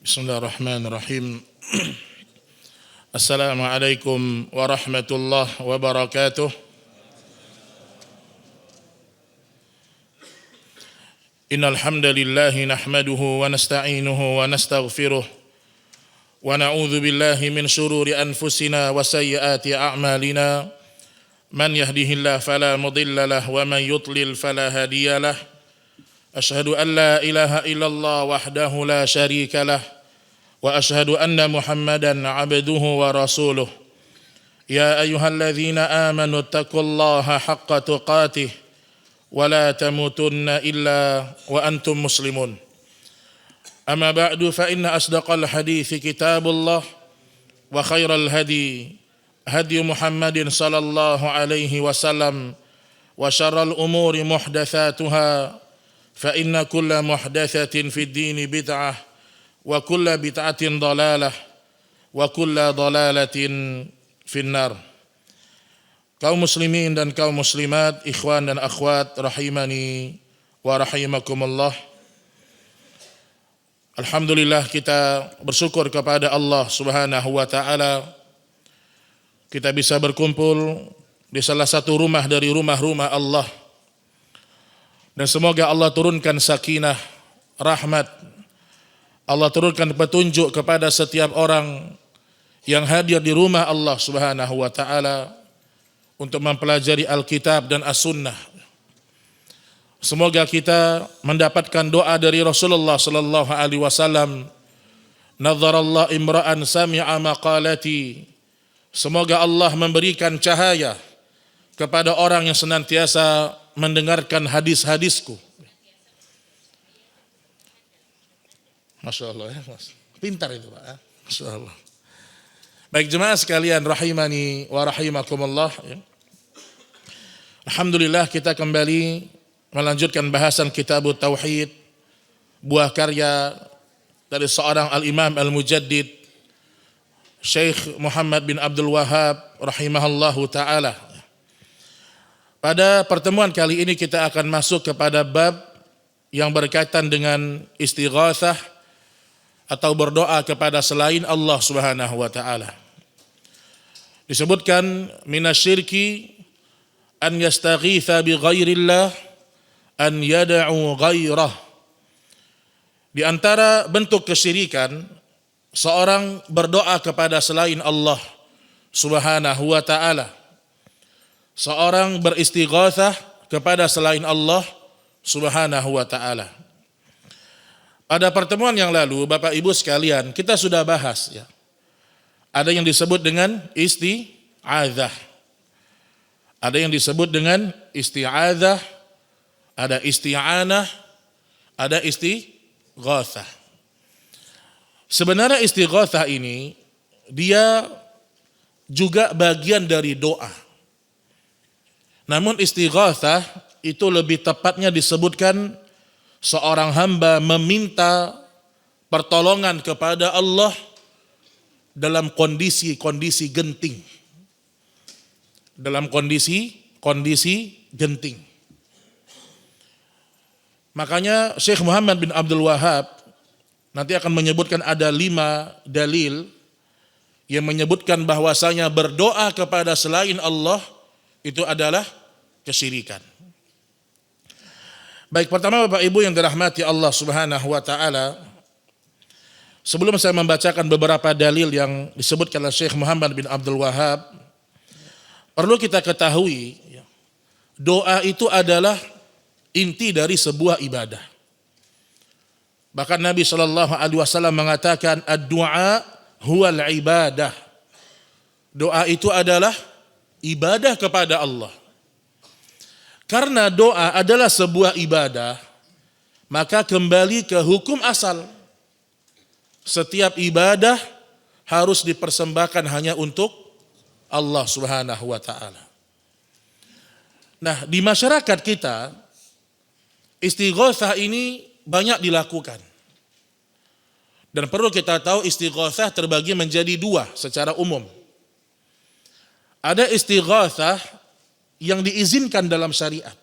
Bismillahirrahmanirrahim. Assalamualaikum warahmatullahi wabarakatuh. Innal hamdalillah nahmaduhu wa nasta'inuhu wa nastaghfiruh wa na'udzu billahi min shururi anfusina wa sayyiati a'malina. Man yahdihillahu fala mudilla lahu wa man yudlil fala hadiya lahu. Asyhadu an la ilaha illallah wahdahu la syarika lah wa asyhadu anna Muhammadan abduhu wa rasuluh. Ya ayyuhalladzina amanu taqullaha haqqa tuqatih wa la tamutunna illa wa antum muslimun. Amma ba'du fa inna asdaqal hadithi kitabullah wa khairal hadi hadi Muhammadin sallallahu alaihi wasallam wa syarral umuri muhdatsatuha fa inna kulla muhdatsatin fid dini bid'ah wa kulla bid'atin dhalalah wa kulla dhalalatin finnar. Kaum muslimin dan kaum muslimat, ikhwan dan akhwat rahimani wa rahimakumullah. Alhamdulillah, kita bersyukur kepada Allah Subhanahu wa taala kita bisa berkumpul di salah satu rumah dari rumah-rumah Allah. Dan semoga Allah turunkan sakinah, rahmat. Allah turunkan petunjuk kepada setiap orang yang hadir di rumah Allah Subhanahu wa taala untuk mempelajari Alkitab dan As-Sunnah. Semoga kita mendapatkan doa dari Rasulullah sallallahu alaihi wasallam, "Nadharallahu imra'an sami'a maqalati." Semoga Allah memberikan cahaya kepada orang yang senantiasa mendengarkan hadis-hadisku. Masya Allah ya, Mas. Pintar itu Pak. Masya Allah. Baik jemaah sekalian rahimani wa rahimakumullah. Alhamdulillah, kita kembali melanjutkan bahasan kitab Tauhid, buah karya dari seorang al-imam al-mujaddid Syekh Muhammad bin Abdul Wahhab rahimahullahu ta'ala. Pada pertemuan kali ini kita akan masuk kepada bab yang berkaitan dengan istighatsah atau berdoa kepada selain Allah Subhanahu wa taala. Disebutkan minasyirki an yastaghitsa bi ghairillah an yad'u ghairah. Di antara bentuk kesyirikan seorang berdoa kepada selain Allah Subhanahu wa taala. Seorang beristighatsah kepada selain Allah Subhanahu wa taala. Pada pertemuan yang lalu, Bapak Ibu sekalian, kita sudah bahas ya. Ada yang disebut dengan isti'adzah. Ada yang disebut dengan isti'adzah, ada isti'anah, ada istighatsah. Sebenarnya istighatsah ini dia juga bagian dari doa. Namun istighatsah itu lebih tepatnya disebutkan seorang hamba meminta pertolongan kepada Allah dalam kondisi genting. Dalam kondisi genting. Makanya Syekh Muhammad bin Abdul Wahhab nanti akan menyebutkan ada 5 dalil yang menyebutkan bahwasanya berdoa kepada selain Allah itu adalah kesyirikan. Baik, pertama Bapak Ibu yang dirahmati Allah Subhanahu wa taala, sebelum saya membacakan beberapa dalil yang disebutkan oleh Syekh Muhammad bin Abdul Wahhab, perlu kita ketahui doa itu adalah inti dari sebuah ibadah. Bahkan Nabi sallallahu alaihi wasallam mengatakan ad-du'a huwal ibadah. Doa itu adalah ibadah kepada Allah. Karena doa adalah sebuah ibadah, maka kembali ke hukum asal. Setiap ibadah harus dipersembahkan hanya untuk Allah Subhanahu wa taala. Nah, di masyarakat kita istighatsah ini banyak dilakukan. Dan perlu kita tahu istighatsah terbagi menjadi 2 secara umum. Ada istighatsah yang diizinkan dalam syariat.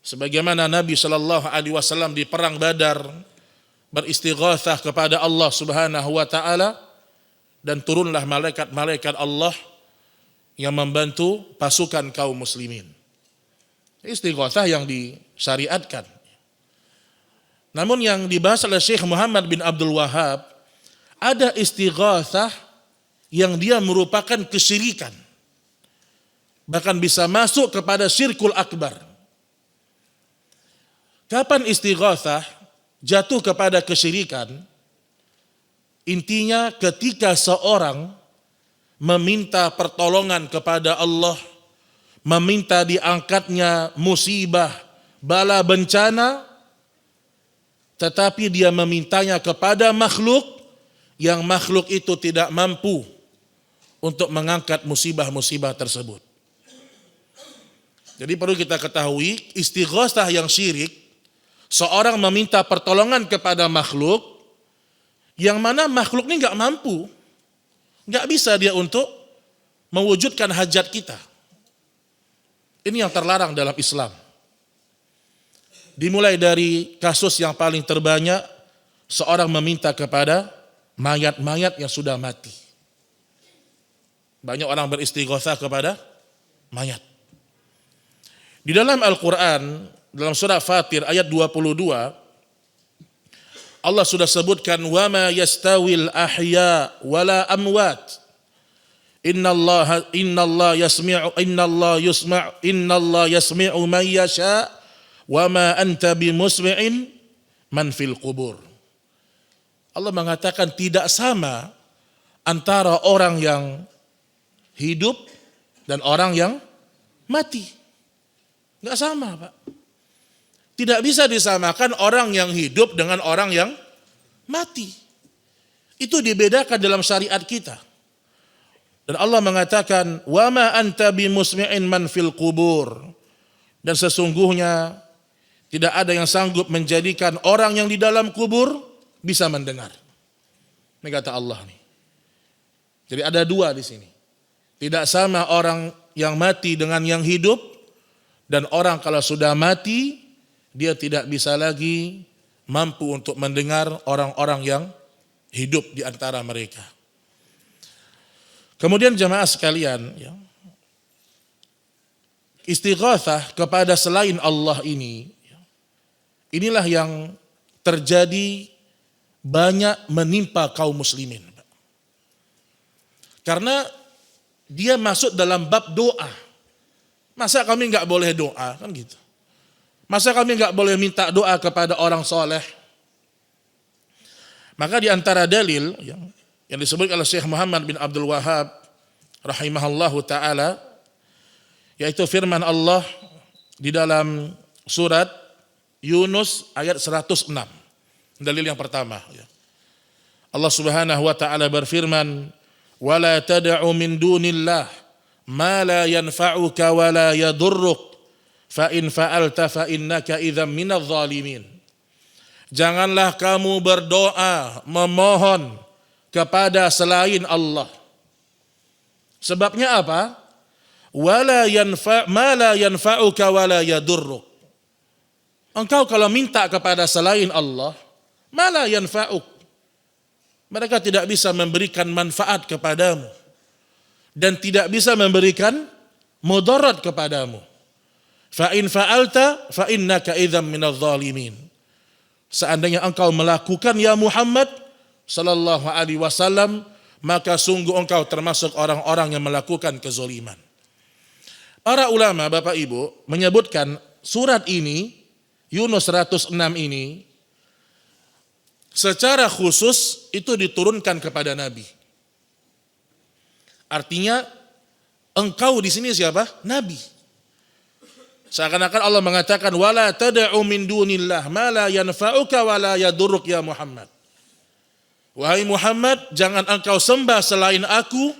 Sebagaimana Nabi Shallallahu Alaihi Wasallam di perang Badar beristighatsah kepada Allah Subhanahu wa taala, dan turunlah malaikat-malaikat Allah yang membantu pasukan kaum muslimin. Istighatsah yang disyariatkan. Namun yang dibahas oleh Syekh Muhammad bin Abdul Wahhab, ada istighatsah yang dia merupakan kesyirikan, bahkan bisa masuk kepada syirkul akbar. Kapan istighatsah jatuh kepada kesyirikan? Intinya ketika seorang meminta pertolongan kepada Allah, meminta diangkatnya musibah, bala bencana, tetapi dia memintanya kepada makhluk yang makhluk itu tidak mampu untuk mengangkat musibah-musibah tersebut. Jadi perlu kita ketahui, istighatsah yang syirik, seorang meminta pertolongan kepada makhluk yang mana makhluk ini nggak mampu, nggak bisa dia untuk mewujudkan hajat kita. Ini yang terlarang dalam Islam. Dimulai dari kasus yang paling terbanyak, seorang meminta kepada mayat-mayat yang sudah mati. Banyak orang beristighatsah kepada mayat. Di dalam Al-Quran, dalam surah Fatir ayat 22, Allah sudah sebutkan, wa ma yastawil ahya wala amwat. Innallaha yasmi'u man yasha wa ma anta bimusmi'in man fil qubur. Allah mengatakan tidak sama antara orang yang hidup dan orang yang mati. Enggak sama, Pak. Tidak bisa disamakan orang yang hidup dengan orang yang mati. Itu dibedakan dalam syariat kita. Dan Allah mengatakan, wa ma anta bimusmi'in man fil qubur. Dan sesungguhnya tidak ada yang sanggup menjadikan orang yang di dalam kubur bisa mendengar. Ini kata Allah nih. Jadi ada dua di sini. Tidak sama orang yang mati dengan yang hidup, dan orang kalau sudah mati dia tidak bisa lagi mampu untuk mendengar orang-orang yang hidup di antara mereka. Kemudian jemaah sekalian, istighatsah kepada selain Allah ini, inilah yang terjadi banyak menimpa kaum muslimin. Karena dia masuk dalam bab doa. Masa kami nggak boleh doa, kan gitu. Masa kami nggak boleh minta doa kepada orang soleh? Maka di antara dalil yang disebut oleh Syekh Muhammad bin Abdul Wahhab rahimahullahu taala, yaitu firman Allah di dalam surat Yunus ayat 106. Dalil yang pertama. Allah Subhanahu wa taala berfirman, "Wala tad'u min dunillah ma la yanfa'uka wa la yadurruk. Fa in fa'alta fa innaka idzam minadh dhalimin." Janganlah kamu berdoa memohon kepada selain Allah. Sebabnya apa? Wala ma la yanfa'uka wa la yadurruk. Engkau kalau minta kepada selain Allah, ma la yanfa'uk, mereka tidak bisa memberikan manfaat kepadamu dan tidak bisa memberikan mudarat kepadamu. Fa in fa'alta fa innaka idzam minadh dhalimin. Seandainya engkau melakukan ya Muhammad sallallahu alaihi wasallam, maka sungguh engkau termasuk orang-orang yang melakukan kezaliman. Para ulama Bapak Ibu menyebutkan surat ini, Yunus 106 ini, secara khusus itu diturunkan kepada Nabi. Artinya engkau di sini siapa? Nabi. Seakan-akan Allah mengatakan, wala tad'u min dunillah ma la yanfa'uka wa la yadurruk ya Muhammad. Wahai Muhammad, jangan engkau sembah selain aku,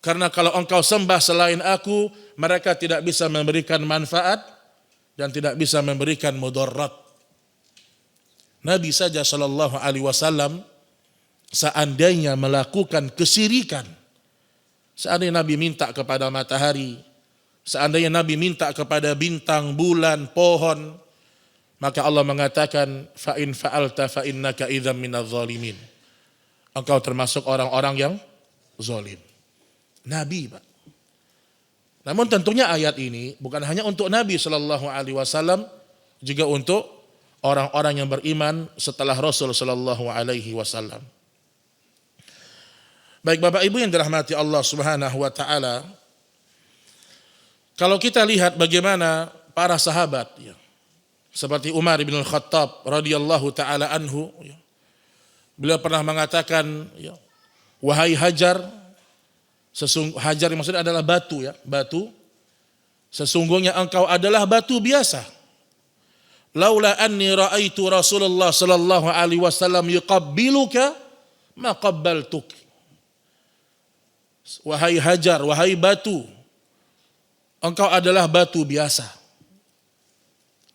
karena kalau engkau sembah selain aku, mereka tidak bisa memberikan manfaat dan tidak bisa memberikan mudarat. Nabi saja sallallahu alaihi wasallam seandainya melakukan kesyirikan, seandainya Nabi minta kepada matahari, seandainya Nabi minta kepada bintang, bulan, pohon, Maka Allah mengatakan, fa in fa'alta fa innaka idzam minadz zalimin. Engkau termasuk orang-orang yang zalim. Nabi, Pak. Namun tentunya ayat ini bukan hanya untuk Nabi sallallahu alaihi wasallam, juga untuk orang-orang yang beriman setelah Rasul sallallahu alaihi wasallam. Baik Bapak Ibu yang dirahmati Allah Subhanahu wa taala, kalau kita lihat bagaimana para sahabat ya, seperti Umar bin Al-Khattab radhiyallahu taala anhu ya, beliau pernah mengatakan ya, wahai Hajar, Hajar yang maksudnya adalah batu ya, batu, sesungguhnya engkau adalah batu biasa. Laula anni raaitu Rasulullah sallallahu alaihi wasallam yuqabbiluka ma qabbaltuk. Wahai Hajar, wahai batu, engkau adalah batu biasa.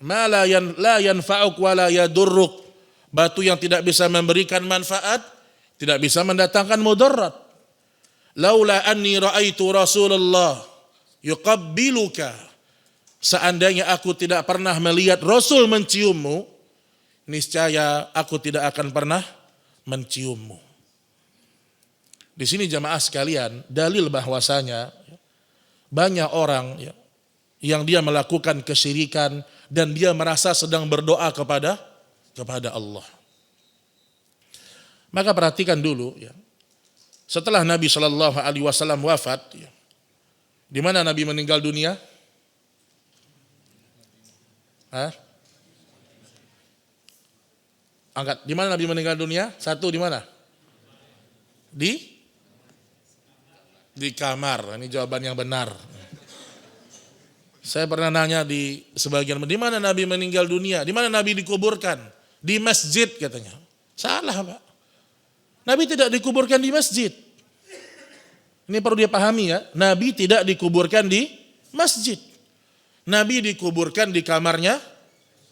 Ma la yanfa'uk wa la yadurruk. Batu yang tidak bisa memberikan manfaat, tidak bisa mendatangkan mudarat. Laula anni raaitu Rasulullah yuqabbiluka. Seandainya aku tidak pernah melihat Rasul menciummu, niscaya aku tidak akan pernah menciummu. Di sini jamaah sekalian, dalil bahwasanya banyak orang yang dia melakukan kesyirikan dan dia merasa sedang berdoa kepada Allah. Maka perhatikan dulu ya. Setelah Nabi Shallallahu Alaihi Wasallam wafat, ya, di mana Nabi meninggal dunia? Angkat. Di mana Nabi meninggal dunia? Satu di mana? Di kamar. Ini jawaban yang benar. Saya pernah nanya di sebagian, di mana Nabi meninggal dunia? Di mana Nabi dikuburkan? Di masjid katanya. Salah Pak. Nabi tidak dikuburkan di masjid. Ini perlu dia pahami ya. Nabi tidak dikuburkan di masjid. Nabi dikuburkan di kamarnya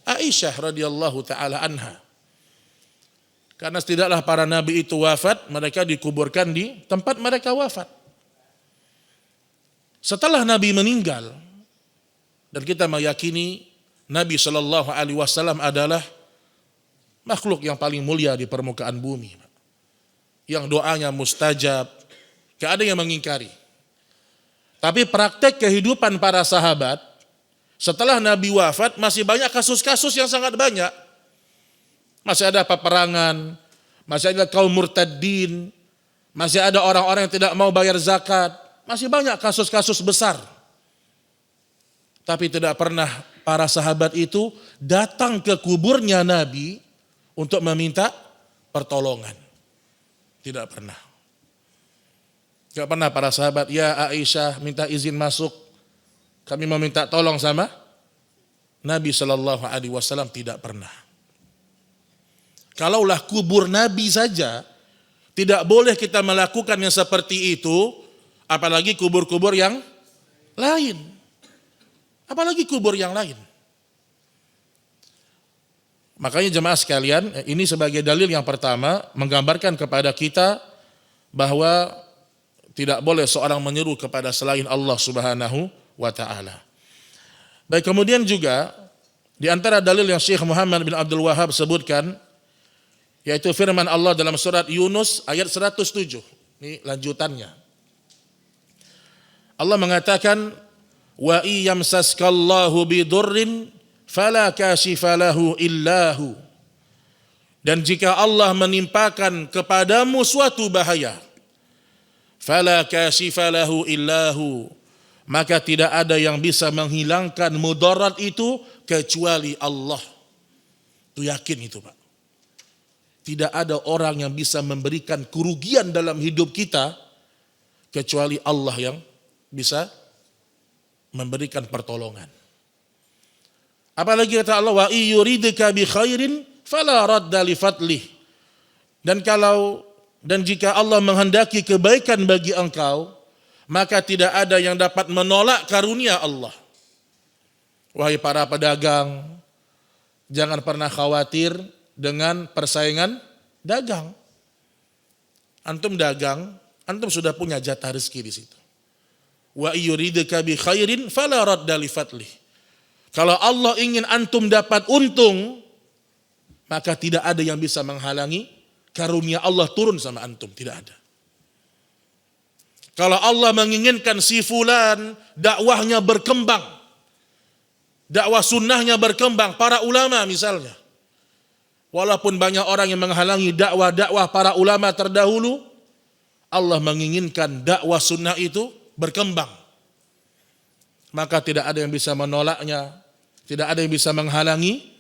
Aisyah radhiyallahu taala anha. Karena setidaklah para nabi itu wafat, mereka dikuburkan di tempat mereka wafat. Setelah Nabi meninggal, dan kita meyakini Nabi Shallallahu Alaihi Wasallam adalah makhluk yang paling mulia di permukaan bumi, yang doanya mustajab, gak ada yang mengingkari. Tapi praktek kehidupan para sahabat setelah Nabi wafat masih banyak kasus-kasus yang sangat banyak. Masih ada peperangan, masih ada kaum murtadin, masih ada orang-orang yang tidak mau bayar zakat, masih banyak kasus-kasus besar. Tapi tidak pernah para sahabat itu datang ke kuburnya Nabi untuk meminta pertolongan. Tidak pernah. Tidak pernah para sahabat, ya Aisyah minta izin masuk, kami meminta tolong sama Nabi Shallallahu Alaihi Wasallam, tidak pernah. Kalaulah kubur Nabi saja tidak boleh kita melakukan yang seperti itu, apalagi kubur-kubur yang lain. Apalagi kubur yang lain. Makanya jemaah sekalian, ini sebagai dalil yang pertama menggambarkan kepada kita bahwa tidak boleh seorang menyeru kepada selain Allah Subhanahu wa taala. Baik, kemudian juga di antara dalil yang Syekh Muhammad bin Abdul Wahhab sebutkan, yaitu firman Allah dalam surat Yunus ayat 107. Ini lanjutannya. Allah mengatakan, wa iyamsaskallahu bidurrin fala kashifa lahu illahu. Dan jika Allah menimpakan kepadamu suatu bahaya, fala kashifa lahu illahu, maka tidak ada yang bisa menghilangkan mudarat itu kecuali Allah. Itu yakin itu Pak. Tidak ada orang yang bisa memberikan kerugian dalam hidup kita kecuali Allah yang bisa memberikan pertolongan. Apalagi kata Allah, wa iyuridka bi khairin fala radda li fadlih. Dan jika Allah menghendaki kebaikan bagi engkau, maka tidak ada yang dapat menolak karunia Allah. Wahai para pedagang, jangan pernah khawatir dengan persaingan dagang. Antum dagang, antum sudah punya jatah rezeki di situ. Wa iyuridka bi khairin fala radda li fadlih. Kalau Allah ingin antum dapat untung, maka tidak ada yang bisa menghalangi karunia Allah turun sama antum, tidak ada. Kalau Allah menginginkan si fulan dakwahnya berkembang, dakwah sunnahnya berkembang, para ulama misalnya, walaupun banyak orang yang menghalangi dakwah para ulama terdahulu, Allah menginginkan dakwah sunnah itu berkembang. Maka tidak ada yang bisa menolaknya, tidak ada yang bisa menghalangi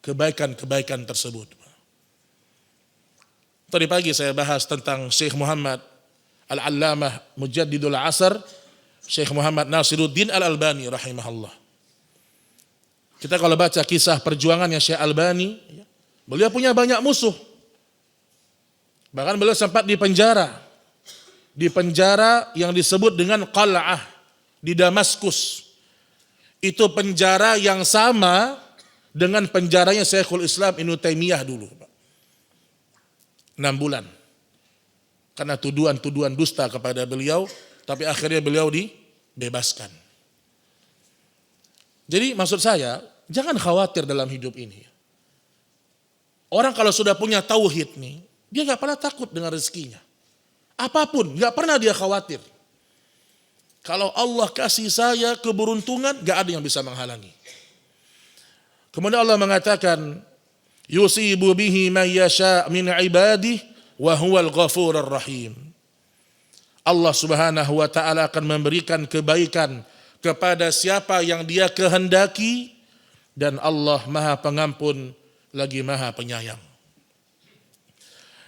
kebaikan-kebaikan tersebut. Tadi pagi saya bahas tentang Syekh Muhammad Al-Allamah Mujaddidul Asr, Syekh Muhammad Nasiruddin Al-Albani rahimahullah. Kita kalau baca kisah perjuangannya Syekh Albani, beliau punya banyak musuh. Bahkan beliau sempat dipenjara. Di penjara yang disebut dengan Qal'ah di Damaskus. Itu penjara yang sama dengan penjaranya Syekhul Islam Ibnu Taimiyah dulu. 6 bulan. Karena tuduhan-tuduhan dusta kepada beliau, tapi akhirnya beliau dibebaskan. Jadi maksud saya, jangan khawatir dalam hidup ini. Orang kalau sudah punya tauhid nih, dia gak pernah takut dengan rezekinya. Apapun, gak pernah dia khawatir. Kalau Allah kasih saya keberuntungan, gak ada yang bisa menghalangi. Kemudian Allah mengatakan, yusibu bihi man yasha' min ibadihi wa huwal ghafurur rahim. Allah Subhanahu wa taala akan memberikan kebaikan kepada siapa yang Dia kehendaki, dan Allah Maha Pengampun lagi Maha Penyayang.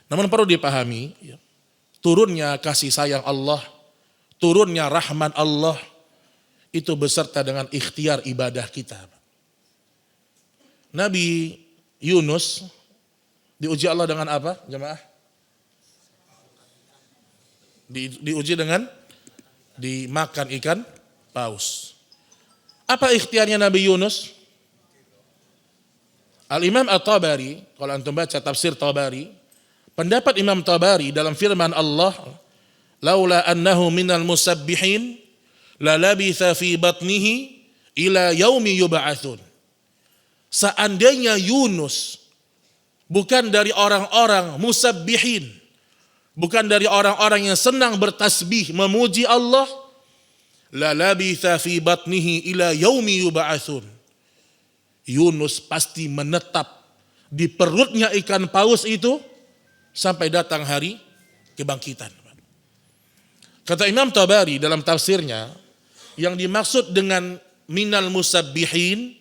Namun perlu dipahami, turunnya kasih sayang Allah, turunnya rahmat Allah itu beserta dengan ikhtiar ibadah kita. Nabi Yunus diuji Allah dengan apa, jemaah? Diuji dengan dimakan ikan paus. Apa ikhtiarnya Nabi Yunus? Al-Imam At-Tabari, kalau antum baca tafsir Tabari, pendapat Imam Tabari dalam firman Allah, laula annahu minal musabbihin la labitha fi batnihi ila yaumi yub'atsun. Seandainya Yunus bukan dari orang-orang musabbihin, bukan dari orang-orang yang senang bertasbih memuji Allah, la labitha fi batnihi ila yaumi yub'atsun. Yunus pasti menetap di perutnya ikan paus itu sampai datang hari kebangkitan. Kata Imam Tabari dalam tafsirnya, yang dimaksud dengan minal musabbihin,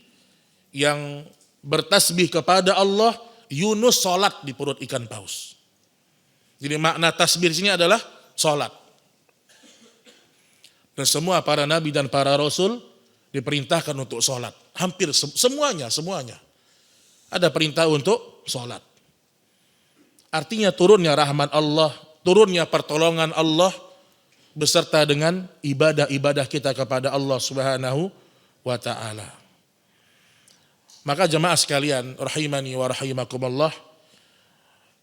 yang bertasbih kepada Allah, Yunus sholat di perut ikan paus. Jadi makna tasbih di sini adalah sholat. Dan semua para nabi dan para rasul diperintahkan untuk sholat. Hampir semuanya. Ada perintah untuk sholat. Artinya turunnya rahmat Allah, turunnya pertolongan Allah, beserta dengan ibadah-ibadah kita kepada Allah Subhanahu wa ta'ala. Maka jemaah sekalian, rahimani wa rahimakumullah,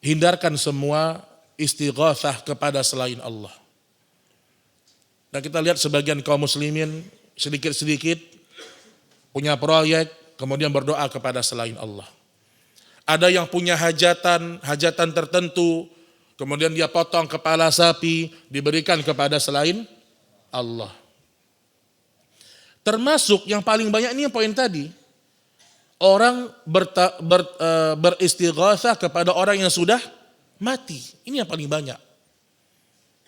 hindarkan semua istighatsah kepada selain Allah. Dan kita lihat sebagian kaum muslimin sedikit-sedikit punya proyek, kemudian berdoa kepada selain Allah. Ada yang punya hajatan tertentu, kemudian dia potong kepala sapi, diberikan kepada selain Allah. Termasuk yang paling banyak ini yang poin tadi, orang beristighatsah kepada orang yang sudah mati. Ini yang paling banyak.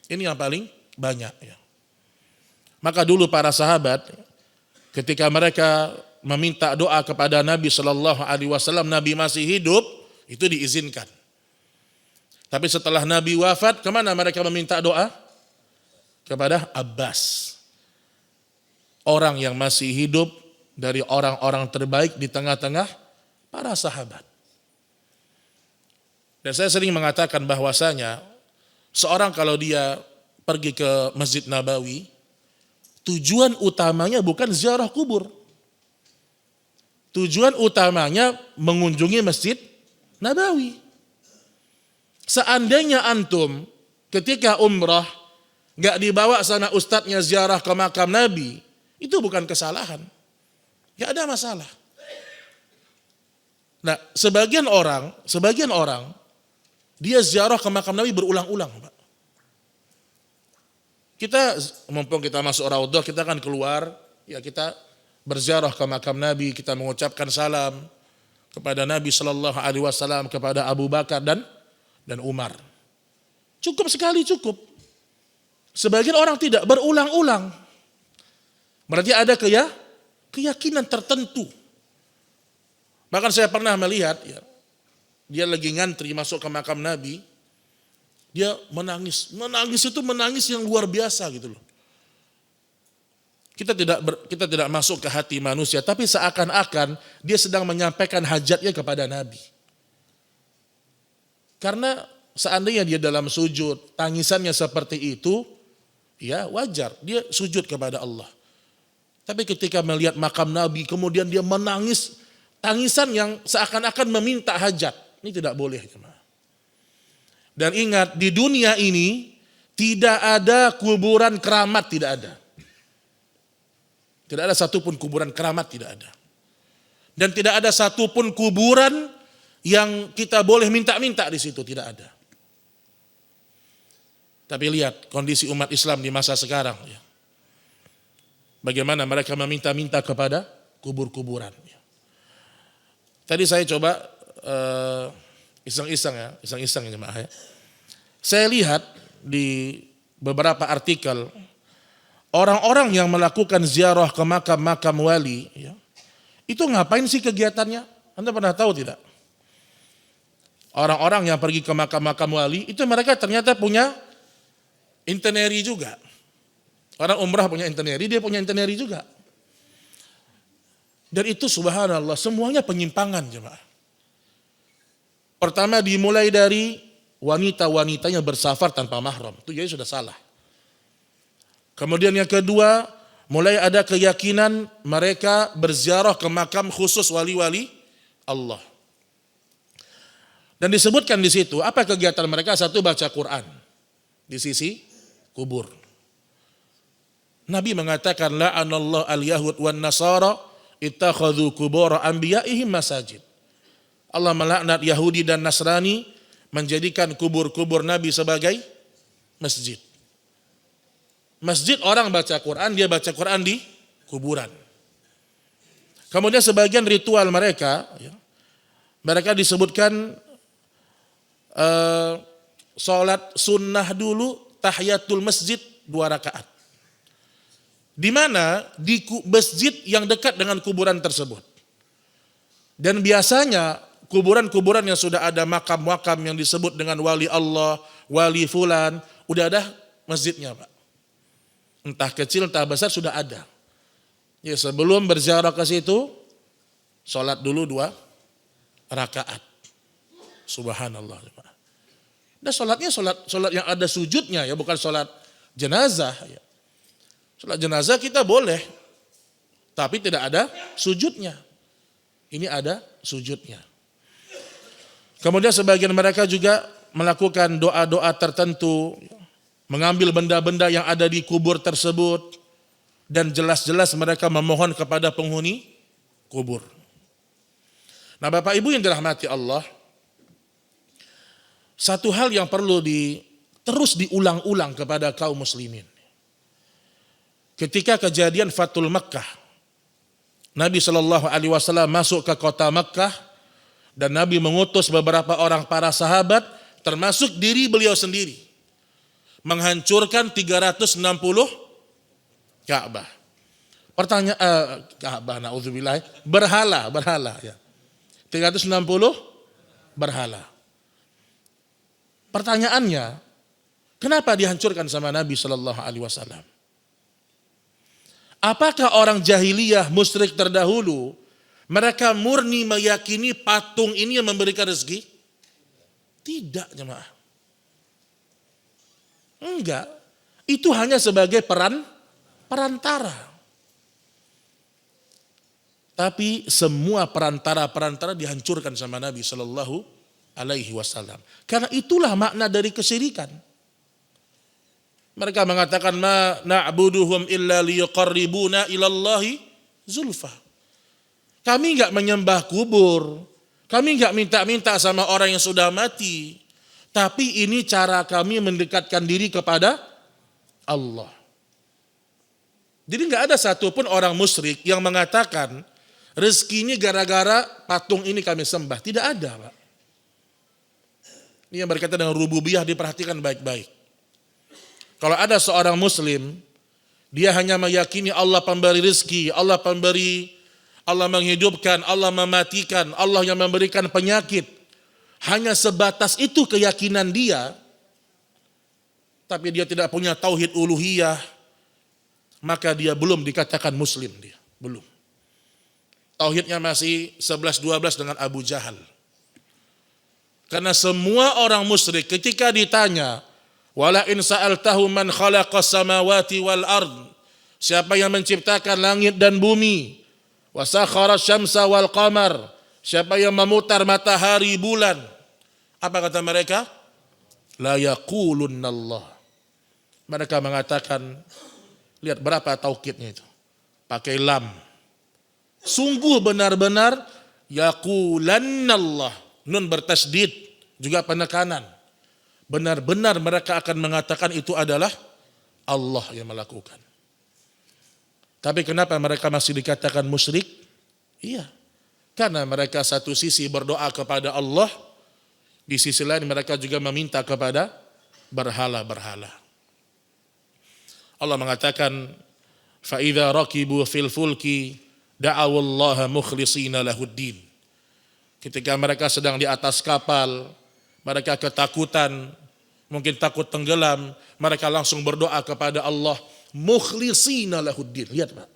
Ini yang paling banyak. Ya. Maka dulu para sahabat, ketika mereka meminta doa kepada Nabi Shallallahu Alaihi Wasallam, Nabi masih hidup, itu diizinkan. Tapi setelah Nabi wafat, kemana mereka meminta doa? Kepada Abbas, orang yang masih hidup dari orang-orang terbaik di tengah-tengah para sahabat. Dan saya sering mengatakan bahwasanya seorang kalau dia pergi ke Masjid Nabawi, tujuan utamanya bukan ziarah kubur. Tujuan utamanya mengunjungi Masjid Nabawi. Seandainya antum ketika umrah gak dibawa sana ustadznya ziarah ke makam Nabi, itu bukan kesalahan. Ya ada masalah. Nah, sebagian orang dia ziarah ke makam Nabi berulang-ulang, Pak. Mumpung kita masuk Raudhah, kita akan keluar, ya kita berziarah ke makam Nabi, kita mengucapkan salam kepada Nabi Shallallahu Alaihi Wasallam, kepada Abu Bakar dan Umar. Cukup sekali, cukup. Sebagian orang tidak, berulang-ulang. Berarti ada keyakinan tertentu. Bahkan saya pernah melihat, ya, dia lagi ngantri masuk ke makam Nabi, dia menangis itu menangis yang luar biasa gitu loh. Kita tidak masuk ke hati manusia, tapi seakan-akan dia sedang menyampaikan hajatnya kepada Nabi. Karena seandainya dia dalam sujud, tangisannya seperti itu, ya wajar, dia sujud kepada Allah. Tapi ketika melihat makam Nabi, kemudian dia menangis, tangisan yang seakan-akan meminta hajat. Ini tidak boleh. Dan ingat, di dunia ini tidak ada kuburan keramat, tidak ada. Tidak ada satupun kuburan keramat, tidak ada. Dan tidak ada satupun kuburan yang kita boleh minta-minta di situ, tidak ada. Tapi lihat kondisi umat Islam di masa sekarang. Ya. Bagaimana mereka meminta-minta kepada kubur-kuburan. Tadi saya coba iseng-iseng ya jemaah ya. Saya lihat di beberapa artikel orang-orang yang melakukan ziarah ke makam-makam wali, ya, itu ngapain sih kegiatannya? Anda pernah tahu tidak? Orang-orang yang pergi ke makam-makam wali itu mereka ternyata punya itinerary juga. Orang umrah punya itinerary, dia punya itinerary juga. Dan itu subhanallah semuanya penyimpangan jemaah. Pertama dimulai dari wanita-wanitanya bersafar tanpa mahram. Itu jadi sudah salah. Kemudian yang kedua, mulai ada keyakinan mereka berziarah ke makam khusus wali-wali Allah. Dan disebutkan di situ, apa kegiatan mereka? Satu, baca Quran di sisi kubur. Nabi mengatakan, la'anallahu al-yahud wan nasara ittakhadhu qubur anbiya'ihim masajid. Allah melaknat Yahudi dan Nasrani menjadikan kubur-kubur Nabi sebagai masjid. Masjid orang baca Quran, dia baca Quran di kuburan. Kemudian sebagian ritual mereka, ya, mereka disebutkan sholat sunnah dulu, tahiyatul masjid 2 rakaat. Di mana? Di masjid yang dekat dengan kuburan tersebut. Dan biasanya kuburan-kuburan yang sudah ada makam-makam yang disebut dengan wali Allah, wali fulan, udah ada masjidnya, Pak. Entah kecil, entah besar sudah ada. Ya, sebelum berziarah ke situ, sholat dulu 2 rakaat. Subhanallah, Pak. Dan sholatnya sholat yang ada sujudnya, ya, bukan sholat jenazah. Ya. Sholat jenazah kita boleh, tapi tidak ada sujudnya. Ini ada sujudnya. Kemudian sebagian mereka juga melakukan doa-doa tertentu, mengambil benda-benda yang ada di kubur tersebut, dan jelas-jelas mereka memohon kepada penghuni kubur. Nah, Bapak Ibu yang dirahmati Allah, satu hal yang perlu terus diulang-ulang kepada kaum muslimin. Ketika kejadian Fathul Makkah, Nabi Shallallahu Alaihi Wasallam masuk ke kota Makkah dan Nabi mengutus beberapa orang para sahabat, termasuk diri beliau sendiri, menghancurkan 360 Ka'bah. Ka'bah, naudzubillah, berhala ya. 360 berhala. Pertanyaannya, kenapa dihancurkan sama Nabi Shallallahu Alaihi Wasallam? Apakah orang jahiliyah musyrik terdahulu mereka murni meyakini patung ini yang memberikan rezeki? Tidak, jemaah. Enggak. Itu hanya sebagai perantara. Tapi semua perantara dihancurkan sama Nabi Shallallahu Alaihi Wasallam. Karena itulah makna dari kesyirikan. Mereka mengatakan ma na'buduhum illa liyuqarribuna ilallahi zulfa. Kami nggak menyembah kubur. Kami nggak minta-minta sama orang yang sudah mati. Tapi ini cara kami mendekatkan diri kepada Allah. Jadi nggak ada satupun orang musyrik yang mengatakan rezekinya gara-gara patung ini kami sembah. Tidak ada, Pak. Ini yang berkaitan dengan rububiyah diperhatikan baik-baik. Kalau ada seorang muslim, dia hanya meyakini Allah pemberi rezeki, Allah pemberi, Allah menghidupkan, Allah mematikan, Allah yang memberikan penyakit. Hanya sebatas itu keyakinan dia, tapi dia tidak punya tauhid uluhiyah, maka dia belum dikatakan muslim, dia belum. Tauhidnya masih 11-12 dengan Abu Jahal. Karena semua orang musyrik ketika ditanya, wala in sa'altahu man khalaqas samawati wal ard, siapa yang menciptakan langit dan bumi, wa sakhara syamsa wal qamar, siapa yang memutar matahari bulan, apa kata mereka? La yaqulunnallah. Mereka mengatakan, lihat berapa taukidnya itu, pakai lam. Sungguh benar-benar yaqulannallah. Nun bertasdid, juga penekanan. Benar-benar mereka akan mengatakan itu adalah Allah yang melakukan. Tapi kenapa mereka masih dikatakan musyrik? Iya, karena mereka satu sisi berdoa kepada Allah, di sisi lain mereka juga meminta kepada berhala-berhala. Allah mengatakan, fa idza raqibu fil fulki da'awallaha mukhlishina lahuddin. Ketika mereka sedang di atas kapal, mereka ketakutan, mungkin takut tenggelam, mereka langsung berdoa kepada Allah, mukhlishina lahuddin. Lihat, Pak.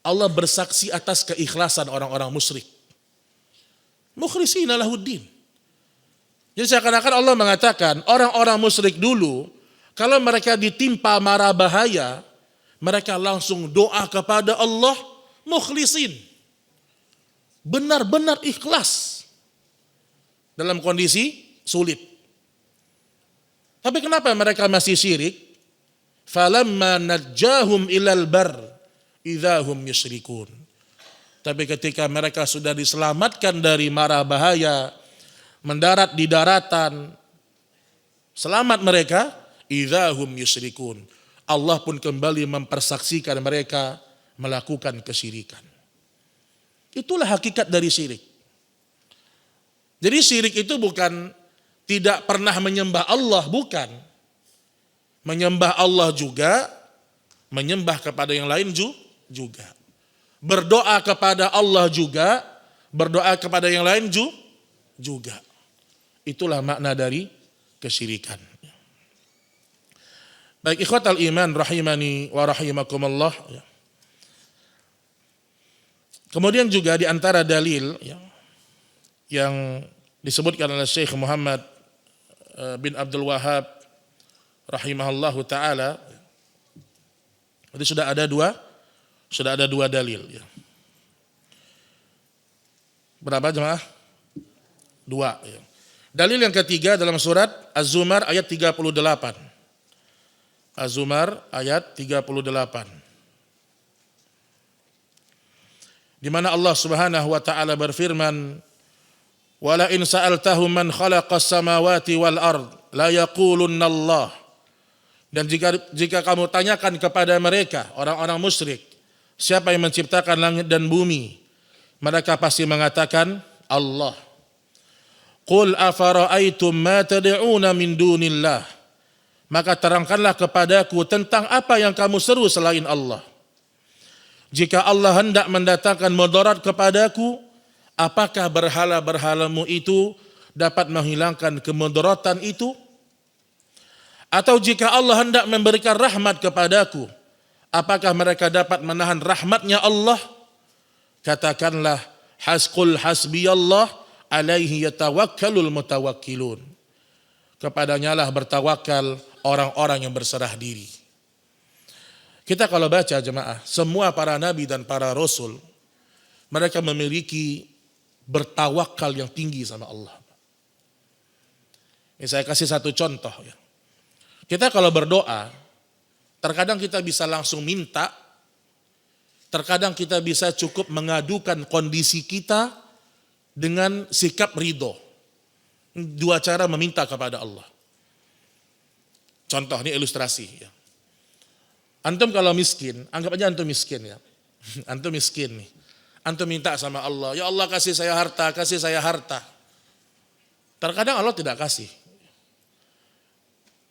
Allah bersaksi atas keikhlasan orang-orang musyrik. Mukhlishina lahuddin. Jadi seakan-akan Allah mengatakan, orang-orang musyrik dulu, kalau mereka ditimpa mara bahaya, mereka langsung doa kepada Allah, mukhlisin. Benar-benar ikhlas dalam kondisi sulit. Tapi kenapa mereka masih syirik? Falamma najjahum ilal bar idzahum yusyrikun. Tapi ketika mereka sudah diselamatkan dari mara bahaya, mendarat di daratan, selamat mereka, idzahum yusyrikun. Allah pun kembali mempersaksikan mereka melakukan kesyirikan. Itulah hakikat dari syirik. Jadi syirik itu bukan tidak pernah menyembah Allah, bukan. Menyembah Allah juga, menyembah kepada yang lain juga. Berdoa kepada Allah juga, berdoa kepada yang lain juga. Itulah makna dari kesyirikan. Baik ikhwatal iman rahimani wa rahimakumullah. Kemudian juga di antara dalil yang disebutkan oleh Syekh Muhammad bin Abdul Wahhab rahimahullahu taala, jadi sudah ada dua dalil. Berapa jemaah? Dua. Dalil yang ketiga dalam surat Az-Zumar ayat 38. Az-Zumar ayat 38. Di mana Allah Subhanahu wa taala berfirman, "Wala in sa'altahum man khalaqas samawati wal ard la yaqulunnallah." Dan jika kamu tanyakan kepada mereka, orang-orang musyrik, siapa yang menciptakan langit dan bumi, mereka pasti mengatakan Allah. Qul afara'aitum ma tad'una min dunillah. Maka terangkanlah kepadaku tentang apa yang kamu seru selain Allah. Jika Allah hendak mendatangkan mudarat kepadaku, apakah berhala-berhalamu itu dapat menghilangkan kemudaratan itu? Atau jika Allah hendak memberikan rahmat kepadaku, apakah mereka dapat menahan rahmatnya Allah? Katakanlah, Qul hasbiyallah alaihi yatawakkalul mutawakkilun. Kepadanya lah bertawakal orang-orang yang berserah diri. Kita kalau baca jemaah, semua para nabi dan para rasul, mereka memiliki bertawakal yang tinggi sama Allah. Ini saya kasih satu contoh ya. Kita kalau berdoa, terkadang kita bisa langsung minta, Terkadang kita bisa cukup mengadukan kondisi kita dengan sikap ridho. Dua cara meminta kepada Allah. Contoh, ini ilustrasi ya. Antum kalau miskin, anggap aja antum miskin ya. Antum miskin nih. Antum minta sama Allah, ya Allah kasih saya harta, kasih saya harta. Terkadang Allah tidak kasih.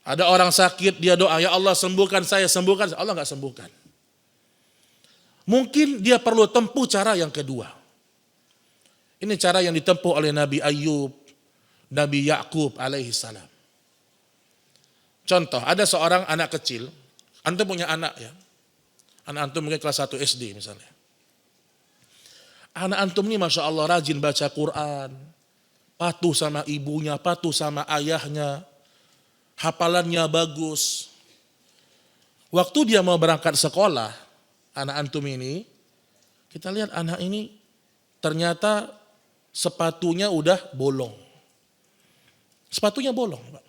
Ada orang sakit, dia doa, ya Allah sembuhkan saya, sembuhkan. Allah nggak sembuhkan. Mungkin dia perlu tempuh cara yang kedua. Ini cara yang ditempuh oleh Nabi Ayub, Nabi Yakub alaihi salam. Contoh, ada seorang anak kecil, antum punya anak ya. Anak antum mungkin kelas 1 SD misalnya. Anak antum ini Masya Allah rajin baca Quran, patuh sama ibunya, patuh sama ayahnya, hafalannya bagus. Waktu dia mau berangkat sekolah, anak antum ini, kita lihat anak ini ternyata sepatunya udah bolong. Sepatunya bolong, Pak.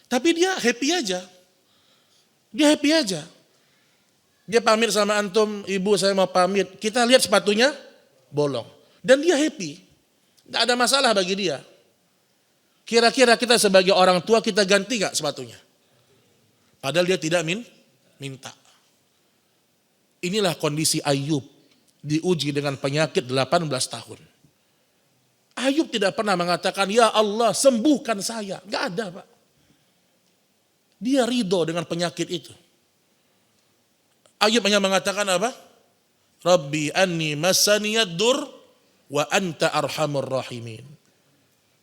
Tapi dia happy aja. Dia happy aja. Dia pamit sama antum, ibu saya mau pamit. Kita lihat sepatunya bolong. Dan dia happy. Tidak ada masalah bagi dia. Kira-kira kita sebagai orang tua kita ganti gak sepatunya? Padahal dia tidak minta. Inilah kondisi Ayub. Diuji dengan penyakit 18 tahun. Ayub tidak pernah mengatakan, ya Allah sembuhkan saya. Gak ada Pak. Dia ridho dengan penyakit itu. Ayub hanya mengatakan apa? Rabbi anni masaniyad dur wa anta arhamur rahimin.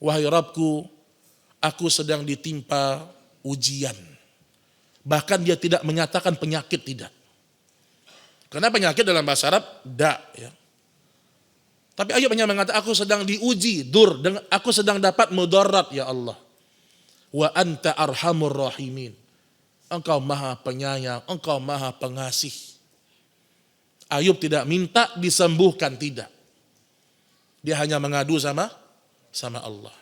Wahai Rabbku, aku sedang ditimpa ujian. Bahkan dia tidak menyatakan penyakit, tidak. Karena penyakit dalam bahasa Arab, da. Ya. Tapi Ayub hanya mengatakan, aku sedang diuji, dur. Aku sedang dapat mudarat, ya Allah. Wa anta arhamur rahimin. Engkau maha penyayang, engkau maha pengasih. Ayub tidak minta disembuhkan, tidak. Dia hanya mengadu sama Allah.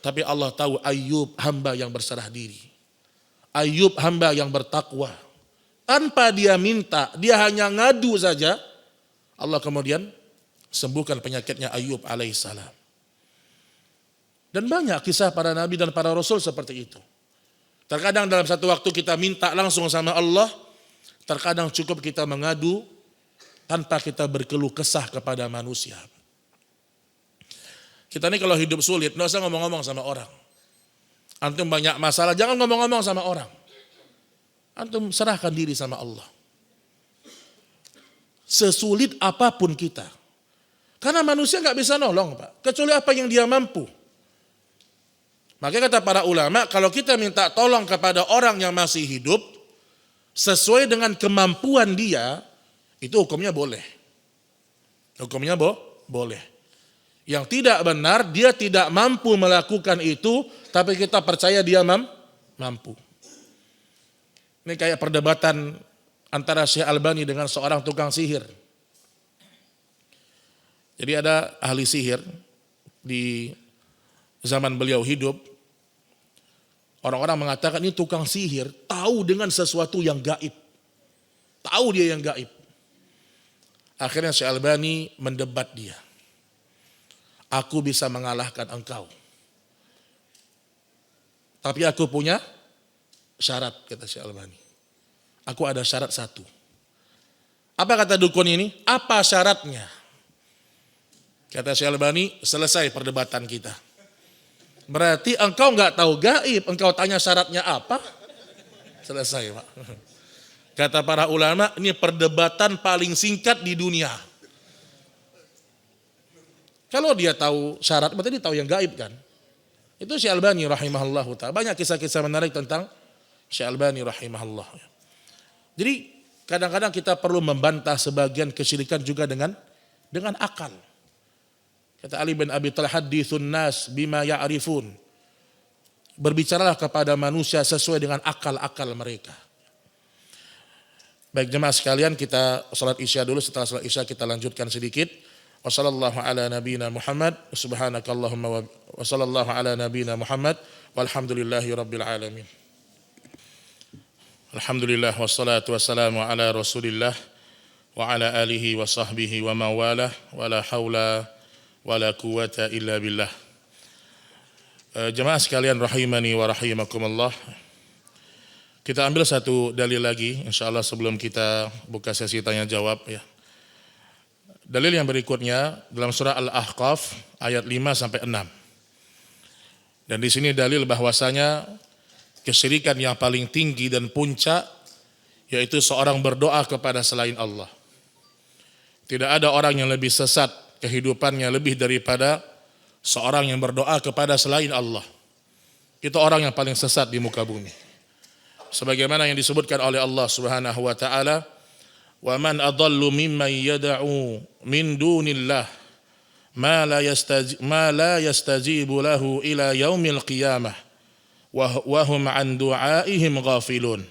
Tapi Allah tahu Ayub hamba yang berserah diri. Ayub hamba yang bertakwa. Tanpa dia minta, dia hanya ngadu saja. Allah kemudian sembuhkan penyakitnya Ayub alaihissalam. Dan banyak kisah para nabi dan para rasul seperti itu. Terkadang dalam satu waktu kita minta langsung sama Allah. Terkadang cukup kita mengadu tanpa kita berkeluh kesah kepada manusia. Kita ini kalau hidup sulit, nggak usah ngomong-ngomong sama orang. Antum banyak masalah, jangan ngomong-ngomong sama orang. Antum serahkan diri sama Allah. Sesulit apapun kita. Karena manusia nggak bisa nolong, Pak. Kecuali apa yang dia mampu. Makanya kata para ulama, kalau kita minta tolong kepada orang yang masih hidup, sesuai dengan kemampuan dia, itu hukumnya boleh. Hukumnya boleh. Yang tidak benar, dia tidak mampu melakukan itu, tapi kita percaya dia mampu. Ini kayak perdebatan antara Syekh Albani dengan seorang tukang sihir. Jadi ada ahli sihir di zaman beliau hidup. Orang-orang mengatakan ini tukang sihir tahu dengan sesuatu yang gaib. Tahu dia yang gaib. Akhirnya Syekh Albani mendebat dia. Aku bisa mengalahkan engkau. Tapi aku punya syarat, kata Syekh Albani. Aku ada syarat satu. Apa kata dukun ini? Apa syaratnya? Kata Syekh Albani, selesai perdebatan kita. Berarti engkau nggak tahu gaib, engkau tanya syaratnya apa? Selesai, Pak. Kata para ulama, ini perdebatan paling singkat di dunia. Kalau dia tahu syarat, berarti dia tahu yang gaib kan? Itu Syekh Albani rahimahullah ta'ala. Banyak kisah-kisah menarik tentang Syekh Albani rahimahullah. Jadi kadang-kadang kita perlu membantah sebagian kesyirikan juga dengan akal. Kata Ali bin Abi Thalib, hadithun nas bima ya'rifun. Berbicaralah kepada manusia sesuai dengan akal-akal mereka. Baik jemaah sekalian, kita salat Isya dulu. Setelah salat Isya kita lanjutkan sedikit. Wassallallahu ala nabiyina Muhammad. Subhanakallahumma wa sallallahu ala nabiyina Muhammad. Walhamdulillahi rabbil alamin. Alhamdulillah wassalatu wassalamu ala rasulillah wa ala alihi wa sahbihi wa mawalah wa la hawla wa la quwata illa billah. Jemaah sekalian rahimani wa rahimakumullah. Kita ambil satu dalil lagi insyaallah sebelum kita buka sesi tanya jawab ya. Dalil yang berikutnya dalam surah Al-Ahqaf ayat 5 sampai 6. Dan di sini dalil bahwasanya kesyirikan yang paling tinggi dan puncak yaitu seorang berdoa kepada selain Allah. Tidak ada orang yang lebih sesat kehidupannya lebih daripada seorang yang berdoa kepada selain Allah. Itu orang yang paling sesat di muka bumi. Sebagaimana yang disebutkan oleh Allah Subhanahu wa taala, "Wa man adallu mimman yad'u min dunillah ma la yastajibu lahu ila yaumil qiyamah wa hum an du'aihim ghafilun."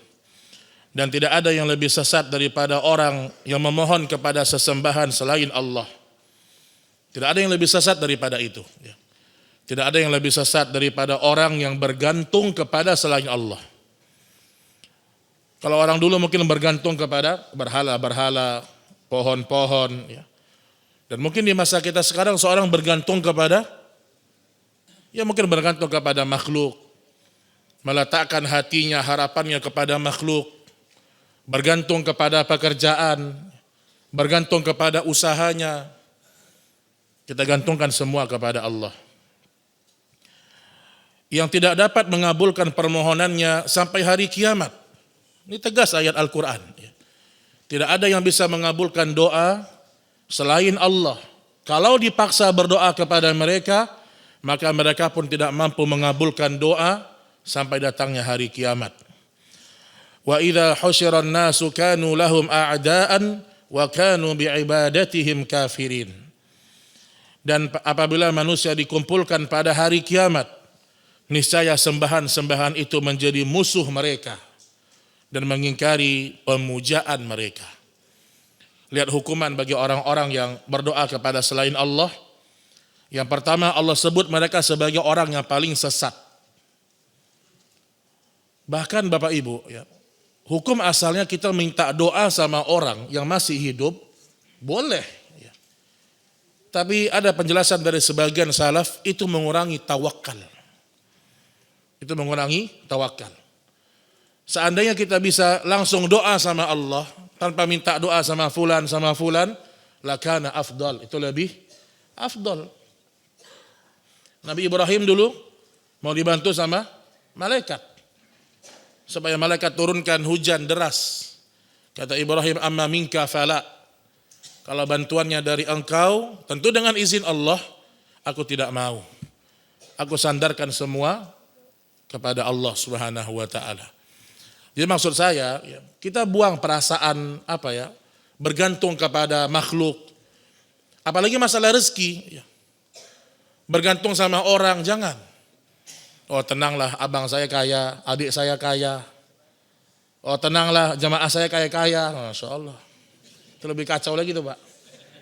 Dan tidak ada yang lebih sesat daripada orang yang memohon kepada sesembahan selain Allah. Tidak ada yang lebih sesat daripada itu. Tidak ada yang lebih sesat daripada orang yang bergantung kepada selain Allah. Kalau orang dulu mungkin bergantung kepada berhala-berhala, pohon-pohon. Ya. Dan mungkin di masa kita sekarang seorang bergantung kepada, ya mungkin bergantung kepada makhluk. Meletakkan hatinya, harapannya kepada makhluk. Bergantung kepada pekerjaan. Bergantung kepada usahanya. Kita gantungkan semua kepada Allah. Yang tidak dapat mengabulkan permohonannya sampai hari kiamat. Ini tegas ayat Al-Quran. Tidak ada yang bisa mengabulkan doa selain Allah. Kalau dipaksa berdoa kepada mereka, maka mereka pun tidak mampu mengabulkan doa sampai datangnya hari kiamat. Wa idza husyiran nasu kanu lahum a'daan wa kanu bi'ibadatihim kafirin. Dan apabila manusia dikumpulkan pada hari kiamat, niscaya sembahan-sembahan itu menjadi musuh mereka dan mengingkari pemujaan mereka. Lihat hukuman bagi orang-orang yang berdoa kepada selain Allah. Yang pertama, Allah sebut mereka sebagai orang yang paling sesat. Bahkan Bapak Ibu, ya, hukum asalnya kita minta doa sama orang yang masih hidup, boleh. Ya. Tapi ada penjelasan dari sebagian salaf, itu mengurangi tawakal. Itu mengurangi tawakal. Seandainya kita bisa langsung doa sama Allah tanpa minta doa sama fulan, lakana afdal, itu lebih afdal. Nabi Ibrahim dulu mau dibantu sama malaikat supaya malaikat turunkan hujan deras. Kata Ibrahim, amma minka fala. Kalau bantuannya dari engkau, tentu dengan izin Allah, aku tidak mau. Aku sandarkan semua kepada Allah Subhanahu wa taala. Jadi maksud saya, kita buang perasaan bergantung kepada makhluk. Apalagi masalah rezeki. Bergantung sama orang, jangan. Oh tenanglah, abang saya kaya, adik saya kaya. Oh tenanglah, jamaah saya kaya-kaya. Masya Allah. Itu lebih kacau lagi tuh Pak.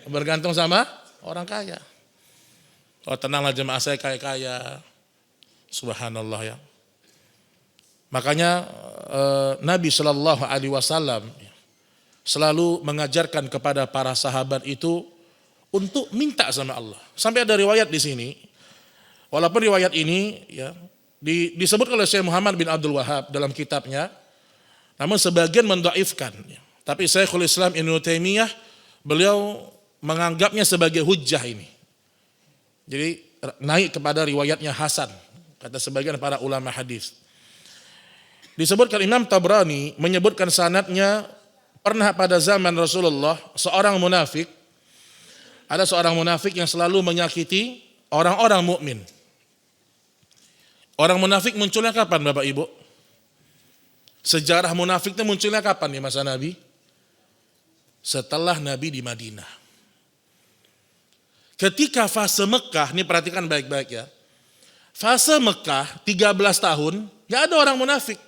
Bergantung sama orang kaya. Oh tenanglah, jamaah saya kaya-kaya. Subhanallah ya. Makanya Nabi Shallallahu Alaihi Wasallam selalu mengajarkan kepada para sahabat itu untuk minta sama Allah. Sampai ada riwayat di sini, walaupun riwayat ini ya disebut oleh Syekh Muhammad bin Abdul Wahab dalam kitabnya, namun sebagian mendhaifkan. Tapi Syekhul Islam Ibnu Taimiyah beliau menganggapnya sebagai hujjah ini. Jadi naik kepada riwayatnya hasan, kata sebagian para ulama hadis. Disebutkan Imam Tabrani menyebutkan sanadnya pernah pada zaman Rasulullah seorang munafik, ada seorang munafik yang selalu menyakiti orang-orang mukmin. Orang munafik munculnya kapan Bapak Ibu? Sejarah munafik itu munculnya kapan di masa Nabi? Setelah Nabi di Madinah. Ketika fase Mekah, ini perhatikan baik-baik ya. Fase Mekah 13 tahun, gak ada orang munafik.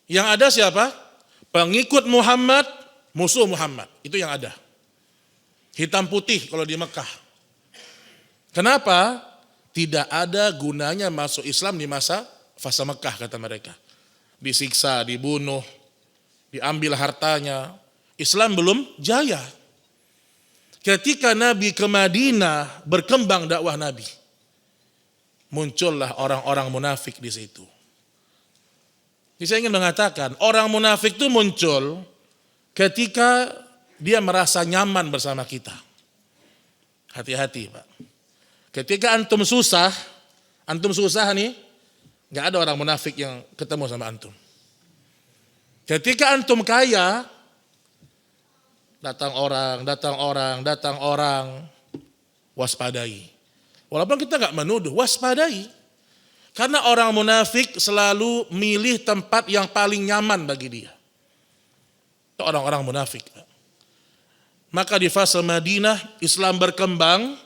Yang ada siapa? Pengikut Muhammad, musuh Muhammad. Itu yang ada. Hitam putih kalau di Mekah. Kenapa? Tidak ada gunanya masuk Islam di masa fase Mekah kata mereka. Disiksa, dibunuh, diambil hartanya, Islam belum jaya. Ketika Nabi ke Madinah, berkembang dakwah Nabi, muncullah orang-orang munafik di situ. Jadi saya ingin mengatakan, orang munafik itu muncul ketika dia merasa nyaman bersama kita. Hati-hati, Pak. Ketika antum susah nih, nggak ada orang munafik yang ketemu sama antum. Ketika antum kaya, datang orang, waspadai. Walaupun kita nggak menuduh, waspadai. Karena orang munafik selalu milih tempat yang paling nyaman bagi dia. Itu orang-orang munafik. Maka di fase Madinah, Islam berkembang,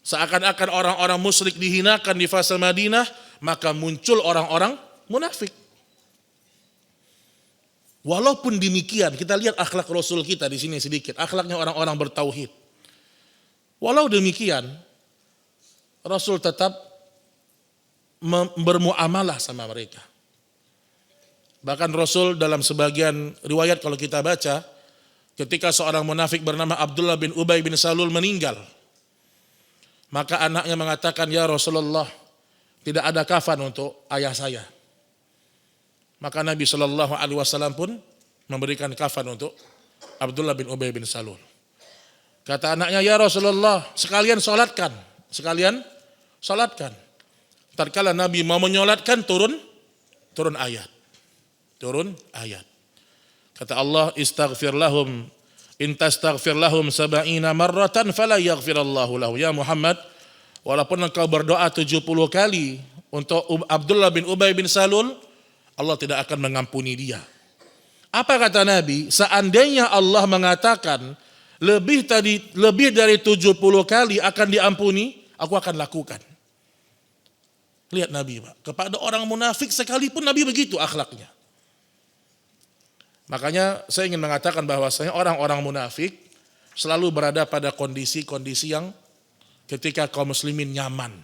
seakan-akan orang-orang musyrik dihinakan di fase Madinah, maka muncul orang-orang munafik. Walaupun demikian, kita lihat akhlak Rasul kita di sini sedikit, akhlaknya orang-orang bertauhid. Walau demikian, Rasul tetap bermuamalah sama mereka. Bahkan Rasul dalam sebagian riwayat kalau kita baca, ketika seorang munafik bernama Abdullah bin Ubay bin Salul meninggal, maka anaknya mengatakan, ya Rasulullah, tidak ada kafan untuk ayah saya. Maka Nabi SAW pun memberikan kafan untuk Abdullah bin Ubay bin Salul. Kata anaknya, ya Rasulullah, sekalian solatkan. Tatkala Nabi mau menyolatkan, turun ayat. Kata Allah, istaghfir lahum, in tastaghfir lahum 70 marratan fala yaghfirallahu lahu. Ya Muhammad, walaupun engkau berdoa 70 kali untuk Abdullah bin Ubay bin Salul, Allah tidak akan mengampuni dia. Apa kata Nabi? Seandainya Allah mengatakan lebih dari 70 kali akan diampuni, aku akan lakukan. Lihat Nabi, Pak. Kepada orang munafik sekalipun Nabi begitu akhlaknya. Makanya saya ingin mengatakan bahwasanya orang-orang munafik selalu berada pada kondisi-kondisi yang ketika kaum muslimin nyaman.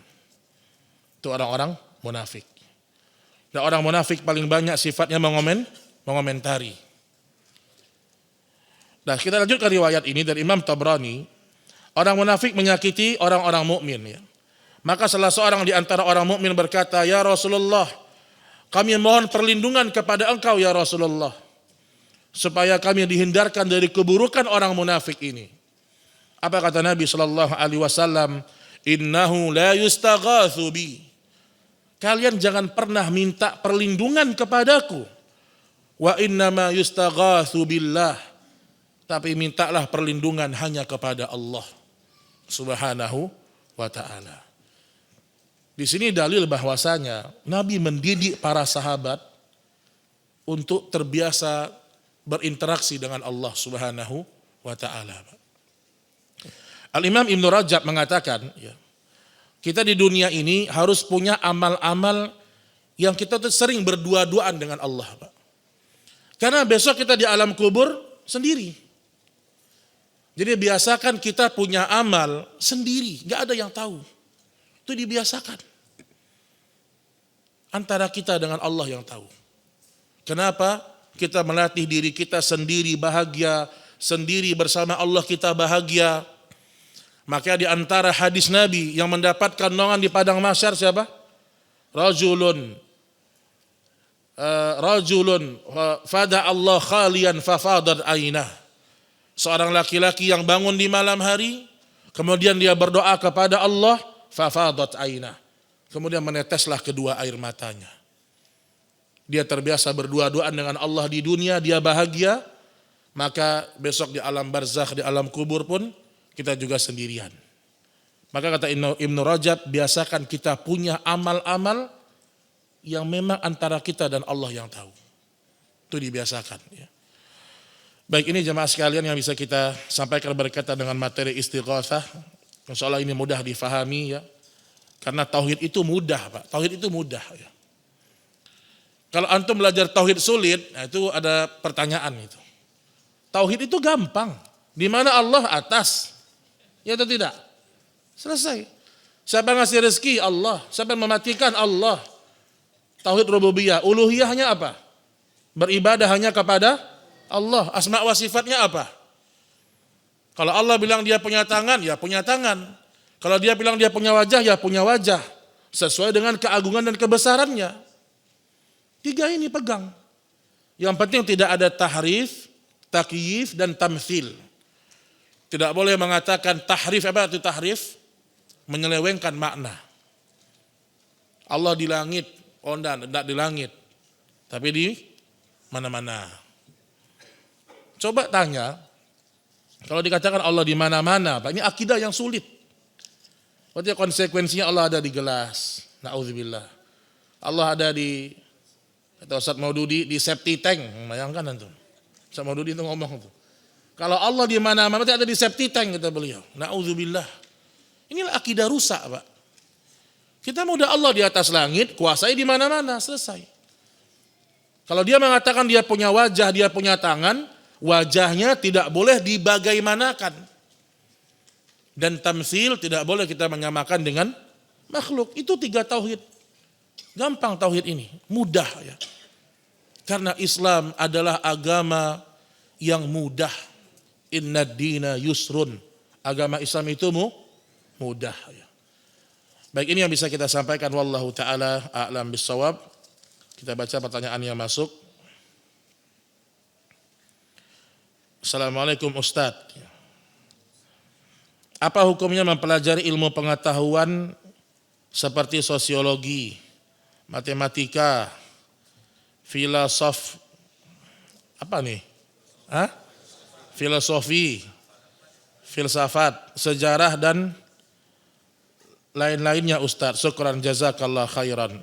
Itu orang-orang munafik. Dan orang munafik paling banyak sifatnya mengomentari. Nah, kita lanjut ke riwayat ini dari Imam Tabrani. Orang munafik menyakiti orang-orang mukmin, ya. Maka salah seorang di antara orang mukmin berkata, ya Rasulullah, kami mohon perlindungan kepada engkau ya Rasulullah, supaya kami dihindarkan dari keburukan orang munafik ini. Apa kata Nabi SAW? Innahu la yustaghathu bi. Kalian jangan pernah minta perlindungan kepadaku. Wa innama yustaghatsu billah. Tapi mintalah perlindungan hanya kepada Allah Subhanahu wa ta'ala. Di sini dalil bahwasanya Nabi mendidik para sahabat untuk terbiasa berinteraksi dengan Allah Subhanahu wa ta'ala. Al-Imam Ibn Rajab mengatakan, ya, kita di dunia ini harus punya amal-amal yang kita tuh sering berdua-duaan dengan Allah, Pak. Karena besok kita di alam kubur sendiri. Jadi biasakan kita punya amal sendiri, gak ada yang tahu. Itu dibiasakan. Antara kita dengan Allah yang tahu. Kenapa? Kita melatih diri kita sendiri bahagia, sendiri bersama Allah kita bahagia. Maka di antara hadis Nabi yang mendapatkan naungan di padang mahsyar siapa? Rajulun fada Allah khalian fafadat ainah. Seorang laki-laki yang bangun di malam hari, kemudian dia berdoa kepada Allah, fafadat ainah. Kemudian meneteslah kedua air matanya. Dia terbiasa berdua-duaan dengan Allah di dunia, dia bahagia, maka besok di alam barzakh, di alam kubur pun kita juga sendirian. Maka kata Ibn Rajab, biasakan kita punya amal-amal yang memang antara kita dan Allah yang tahu. Itu dibiasakan. Ya. Baik, ini jemaah sekalian yang bisa kita sampaikan berkaitan dengan materi istighatsah. Insya Allah ini mudah difahami, ya. Karena tauhid itu mudah, Pak. Tauhid itu mudah. Ya. Kalau antum belajar tauhid sulit, nah itu ada pertanyaan itu. Tauhid itu gampang. Di mana Allah atas? Ya atau tidak? Selesai. Siapa yang ngasih rezeki? Allah. Siapa yang mematikan? Allah. Tauhid rububiyah. Uluhiyahnya apa? Beribadah hanya kepada Allah. Asma wa sifatnya apa? Kalau Allah bilang dia punya tangan, ya punya tangan. Kalau dia bilang dia punya wajah, ya punya wajah. Sesuai dengan keagungan dan kebesarannya. 3 ini pegang. Yang penting tidak ada tahrif, takyif, dan tamthil. Tidak boleh mengatakan tahrif. Apa itu tahrif? Menyelewengkan makna. Allah di langit. Oh tidak di langit. Tapi di mana-mana. Coba tanya. Kalau dikatakan Allah di mana-mana, ini akidah yang sulit. Berarti konsekuensinya Allah ada di gelas. Na'udzubillah. Allah ada di, kata Ustaz Maududi, di septic tank. Bayangkan antum. Ustaz Maududi itu ngomong tuh. Kalau Allah di mana-mana berarti ada di septic tank, kata beliau. Na'udzubillah. Inilah akidah rusak, Pak. Kita mudah Allah di atas langit, kuasai di mana-mana, selesai. Kalau dia mengatakan dia punya wajah, dia punya tangan, wajahnya tidak boleh dibagaimanakan. Dan tamsil tidak boleh kita menyamakan dengan makhluk. Itu 3 tauhid. Gampang tauhid ini, mudah ya. Karena Islam adalah agama yang mudah. Inna dina yusrun. Agama Islam itu mudah ya. Baik, ini yang bisa kita sampaikan. Wallahu ta'ala a'lam bissawab. Kita baca pertanyaan yang masuk. Assalamualaikum Ustadz. Apa hukumnya mempelajari ilmu pengetahuan seperti sosiologi, matematika, filosofi, filsafat, sejarah dan lain-lainnya Ustadz? Syukran jazakallah khairan.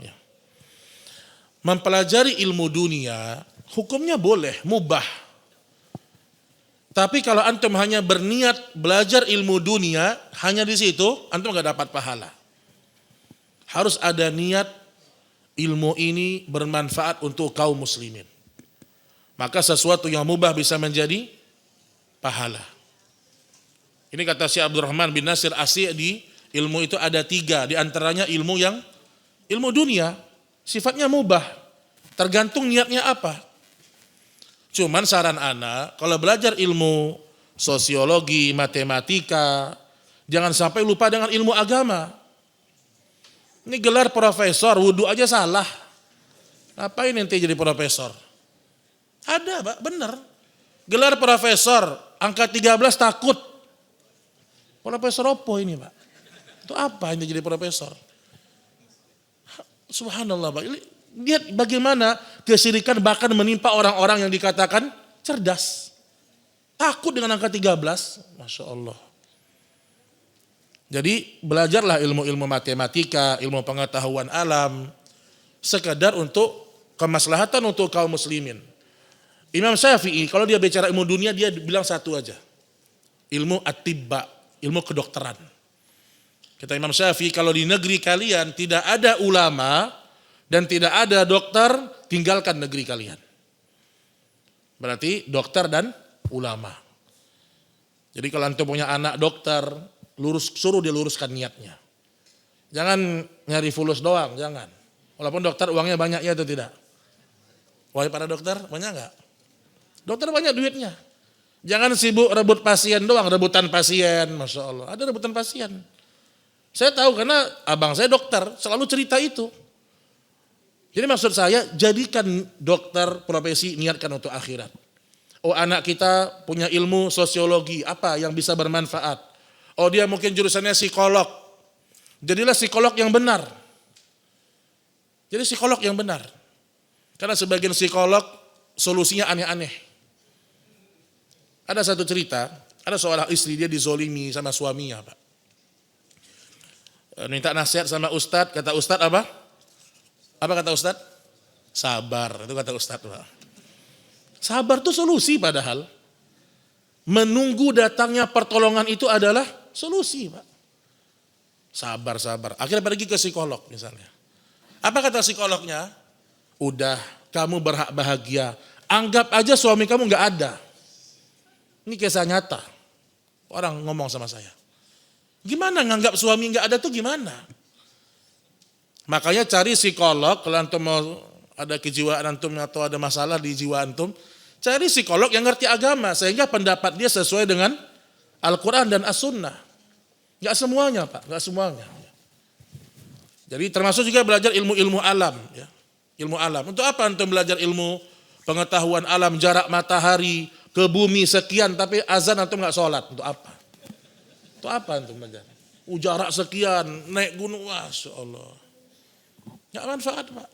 Mempelajari ilmu dunia hukumnya boleh, mubah. Tapi kalau antum hanya berniat belajar ilmu dunia, hanya di situ, antum gak dapat pahala. Harus ada niat ilmu ini bermanfaat untuk kaum muslimin. Maka sesuatu yang mubah bisa menjadi pahala. Ini kata Syekh Abdurrahman bin Nasir As-Sa'di, ilmu itu ada 3, di antaranya ilmu dunia, sifatnya mubah. Tergantung niatnya apa. Cuman saran ana, kalau belajar ilmu sosiologi, matematika, jangan sampai lupa dengan ilmu agama. Ini gelar profesor, wudhu aja salah. Ngapain nanti jadi profesor? Ada, Pak, benar. Gelar profesor, angka 13 takut. Profesor apa ini, Pak? Itu apa ini jadi profesor? Subhanallah, Pak. Lihat bagaimana kesyirikan bahkan menimpa orang-orang yang dikatakan cerdas. Takut dengan angka 13. Masya Allah. Jadi belajarlah ilmu-ilmu matematika, ilmu pengetahuan alam. Sekadar untuk kemaslahatan untuk kaum muslimin. Imam Syafi'i kalau dia bicara ilmu dunia dia bilang satu aja. Ilmu at-tibba, ilmu kedokteran. Kata Imam Syafi'i kalau di negeri kalian tidak ada ulama dan tidak ada dokter, tinggalkan negeri kalian. Berarti dokter dan ulama. Jadi kalau antum punya anak dokter, suruh dia luruskan niatnya. Jangan nyari fulus doang, jangan. Walaupun dokter uangnya banyak ya atau tidak? Wahai para dokter, banyak enggak? Dokter banyak duitnya. Jangan sibuk rebut pasien doang, rebutan pasien, Masya Allah. Ada rebutan pasien. Saya tahu karena abang saya dokter, selalu cerita itu. Jadi maksud saya, jadikan dokter profesi, niatkan untuk akhirat. Oh anak kita punya ilmu sosiologi, apa yang bisa bermanfaat. Oh dia mungkin jurusannya psikolog. Jadilah psikolog yang benar. Jadi psikolog yang benar. Karena sebagian psikolog solusinya aneh-aneh. Ada satu cerita, ada seorang istri dia dizolimi sama suaminya, Pak. Minta nasihat sama ustadz, kata ustadz apa? Apa kata Ustadz? Sabar, itu kata Ustadz. Sabar itu solusi padahal. Menunggu datangnya pertolongan itu adalah solusi, Pak. Sabar. Akhirnya pergi ke psikolog misalnya. Apa kata psikolognya? Udah, kamu berhak bahagia. Anggap aja suami kamu gak ada. Ini kisah nyata. Orang ngomong sama saya. Gimana nganggap suami gak ada tuh gimana? Makanya cari psikolog, kalau antum mau ada kejiwaan antum atau ada masalah di jiwa antum, Cari psikolog yang ngerti agama sehingga pendapat dia sesuai dengan Al-Quran dan As-Sunnah. Gak semuanya Pak, gak semuanya. Jadi termasuk juga belajar ilmu-ilmu alam. Ya. Ilmu alam. Untuk apa antum belajar ilmu pengetahuan alam, jarak matahari ke bumi sekian, tapi azan antum gak sholat? Untuk apa? Untuk apa antum belajar? Jarak sekian, naik gunung, Masya Allah. Gak manfaat Pak.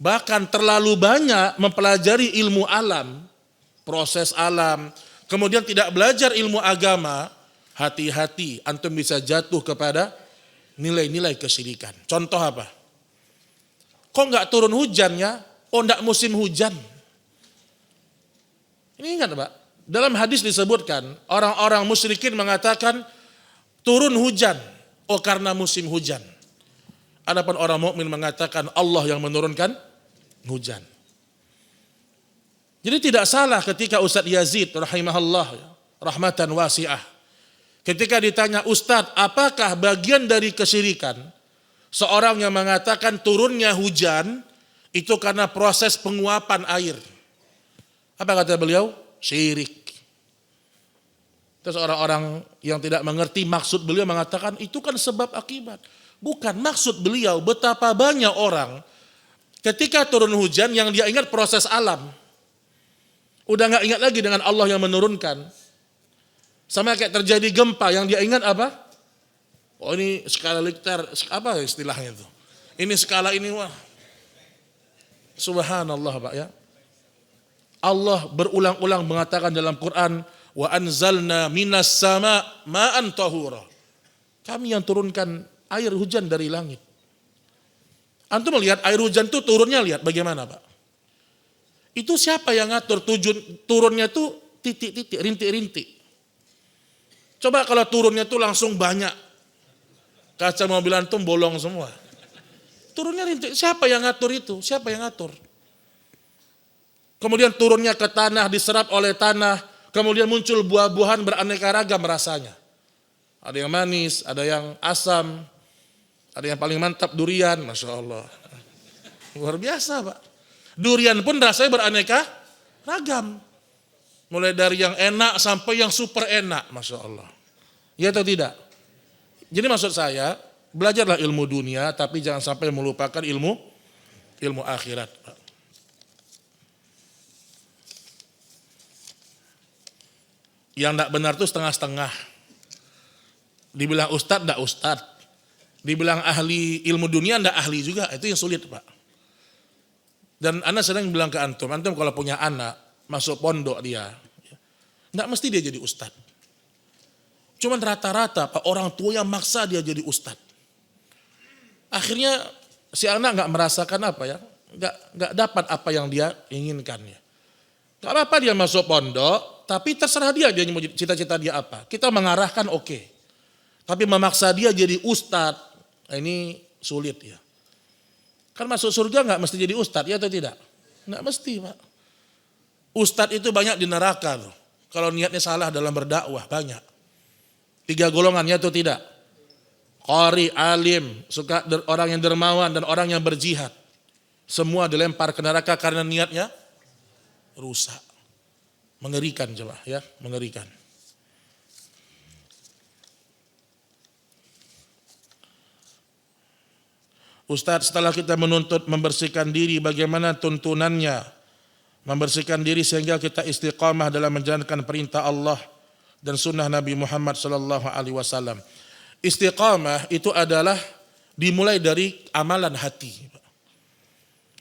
Bahkan terlalu banyak mempelajari ilmu alam, proses alam, kemudian tidak belajar ilmu agama, hati-hati antum bisa jatuh kepada nilai-nilai kesyirikan. Contoh apa? Kok nggak turun hujannya? Oh nggak musim hujan. Ini ingat Pak, dalam hadis disebutkan orang-orang musyrikin mengatakan turun hujan, oh karena musim hujan. Adapun orang mukmin mengatakan Allah yang menurunkan hujan. Jadi tidak salah ketika Ustadz Yazid rahimahullah rahmatan wasi'ah, ketika ditanya, Ustadz apakah bagian dari kesyirikan seorang yang mengatakan turunnya hujan itu karena proses penguapan air? Apa kata beliau? Syirik. Terus orang-orang yang tidak mengerti maksud beliau mengatakan itu kan sebab akibat. Bukan, maksud beliau betapa banyak orang ketika turun hujan yang dia ingat proses alam. Udah gak ingat lagi dengan Allah yang menurunkan. Sama kayak terjadi gempa yang dia ingat apa? Oh ini skala Richter, apa istilahnya itu? Ini skala ini, wah. Subhanallah Pak ya. Allah berulang-ulang mengatakan dalam Quran, wa anzalna minas sama ma'an tahura. Kami yang turunkan air hujan dari langit. Antum melihat air hujan itu turunnya, lihat bagaimana Pak. Itu siapa yang ngatur turunnya itu titik-titik, rintik-rintik. Coba kalau turunnya itu langsung banyak. Kaca mobil antum bolong semua. Turunnya rintik, siapa yang ngatur itu? Siapa yang ngatur? Kemudian turunnya ke tanah, diserap oleh tanah. Kemudian muncul buah-buahan beraneka ragam rasanya. Ada yang manis, ada yang asam. Ada yang paling mantap durian, Masya Allah. Luar biasa Pak. Durian pun rasanya beraneka ragam. Mulai dari yang enak sampai yang super enak, Masya Allah. Ya atau tidak? Jadi maksud saya, belajarlah ilmu dunia, tapi jangan sampai melupakan ilmu akhirat. Yang tidak benar itu setengah-setengah. Dibilang ustadz, tidak ustadz. Dibilang ahli ilmu dunia, tidak ahli juga. Itu yang sulit Pak. Dan Anda sering bilang ke antum kalau punya anak, masuk pondok dia, tidak mesti dia jadi ustadz. Cuman rata-rata Pak, orang tua yang maksa dia jadi ustadz. Akhirnya si anak nggak merasakan apa ya, nggak dapat apa yang dia inginkan ya. Gak apa-apa dia masuk pondok, tapi terserah dia mau cita-cita dia apa. Kita mengarahkan oke. Tapi memaksa dia jadi ustadz, ini sulit ya. Kan masuk surga nggak mesti jadi ustadz ya atau tidak? Nggak mesti Pak. Ustadz itu banyak di neraka loh. Kalau niatnya salah dalam berdakwah banyak. 3 golongan ya atau tidak? Qari, alim, orang yang dermawan dan orang yang berjihad. Semua dilempar ke neraka karena niatnya rusak. Mengerikan coba ya, mengerikan. Ustadz, setelah kita menuntut membersihkan diri, bagaimana tuntunannya? Membersihkan diri sehingga kita istiqamah dalam menjalankan perintah Allah dan sunnah Nabi Muhammad SAW. Istiqamah itu adalah dimulai dari amalan hati.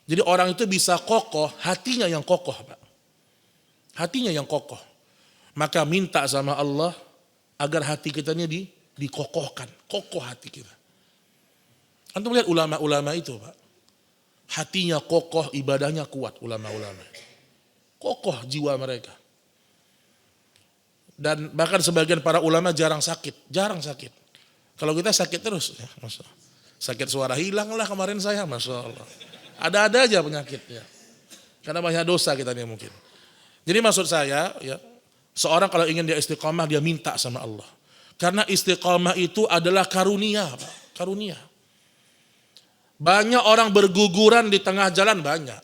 Jadi orang itu bisa kokoh, hatinya yang kokoh Pak. Hatinya yang kokoh. Maka minta sama Allah agar hati kita ini dikokohkan. Kokoh hati kita. Antum lihat ulama-ulama itu Pak. Hatinya kokoh, ibadahnya kuat ulama-ulama. Kokoh jiwa mereka. Dan bahkan sebagian para ulama jarang sakit. Kalau kita sakit terus. Ya, sakit suara hilang lah kemarin saya, Masya Allah. Ada-ada aja penyakitnya. Karena banyak dosa kita nih mungkin. Jadi maksud saya, ya, seorang kalau ingin dia istiqamah, dia minta sama Allah. Karena istiqamah itu adalah karunia Pak. Karunia. Banyak orang berguguran di tengah jalan, banyak.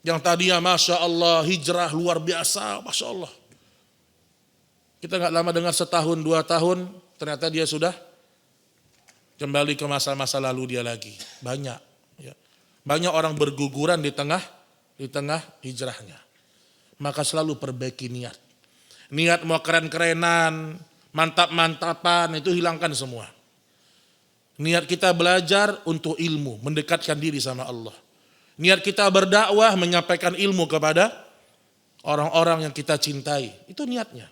Yang tadinya Masya Allah hijrah luar biasa, Masya Allah. Kita nggak lama dengar setahun, 2 tahun, ternyata dia sudah kembali ke masa-masa lalu dia lagi. Banyak. Ya. Banyak orang berguguran di tengah hijrahnya. Maka selalu perbaiki niat. Niat mau keren-kerenan, mantap-mantapan, itu hilangkan semua. Niat kita belajar untuk ilmu, mendekatkan diri sama Allah. Niat kita berdakwah, menyampaikan ilmu kepada orang-orang yang kita cintai. Itu niatnya.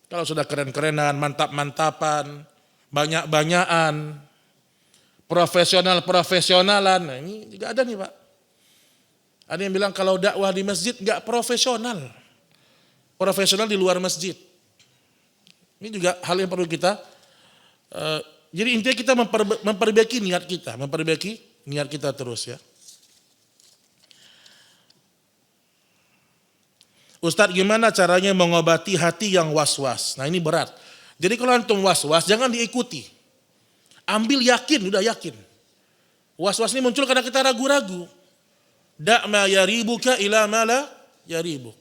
Kalau sudah keren-kerenan, mantap-mantapan, banyak-banyakan, profesional-profesionalan, nah ini juga ada nih Pak. Ada yang bilang kalau dakwah di masjid nggak profesional. Profesional di luar masjid. Ini juga hal yang perlu kita, jadi intinya kita memperbaiki niat kita terus ya. Ustadz, gimana caranya mengobati hati yang was-was? Nah ini berat. Jadi kalau antum was-was jangan diikuti. Ambil yakin, udah yakin. Was-was ini muncul karena kita ragu-ragu. Da' ma yaribuka ila ma la yaribuk.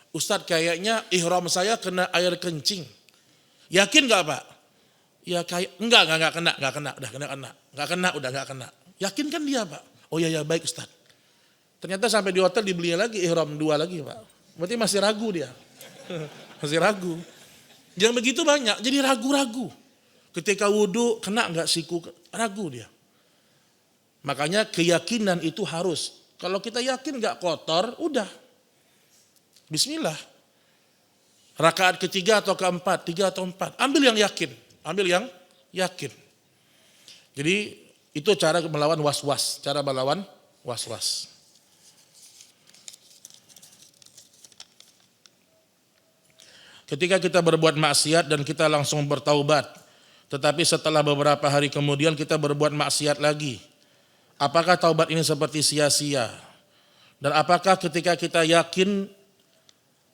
Ustadz, kayaknya ihram saya kena air kencing. Yakin gak Pak? Ya kayak enggak kena. Udah nggak kena. Yakin kan dia Pak? Oh ya baik Ustadz. Ternyata sampai di hotel dibelinya lagi ihram 2 lagi Pak. Berarti masih ragu dia. Masih ragu. Yang begitu banyak, jadi ragu-ragu. Ketika wudhu, kena nggak siku? Ragu dia. Makanya keyakinan itu harus. Kalau kita yakin nggak kotor, udah. Bismillah. Rakaat ketiga atau keempat, 3 atau 4. Ambil yang yakin. Jadi itu cara melawan was-was. Ketika kita berbuat maksiat dan kita langsung bertaubat, tetapi setelah beberapa hari kemudian kita berbuat maksiat lagi, apakah taubat ini seperti sia-sia? Dan apakah ketika kita yakin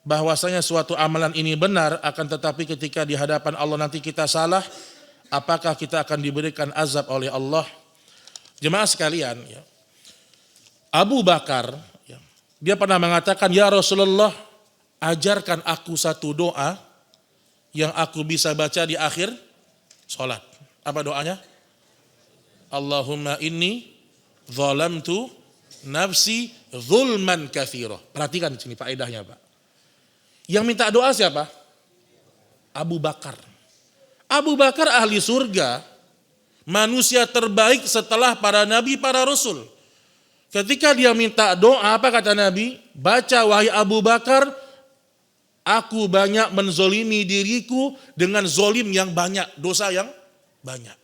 bahwasanya suatu amalan ini benar, akan tetapi ketika di hadapan Allah nanti kita salah, apakah kita akan diberikan azab oleh Allah? Jemaah sekalian, ya, Abu Bakar, ya, dia pernah mengatakan, ya Rasulullah, ajarkan aku satu doa yang aku bisa baca di akhir sholat. Apa doanya? Allahumma inni zalamtu nafsi zulman katsira. Perhatikan di sini faedahnya Pak. Yang minta doa siapa? Abu Bakar. Abu Bakar ahli surga, manusia terbaik setelah para nabi, para rasul. Ketika dia minta doa, apa kata Nabi? Baca wahai Abu Bakar, aku banyak menzolimi diriku dengan zolim yang banyak, dosa yang banyak.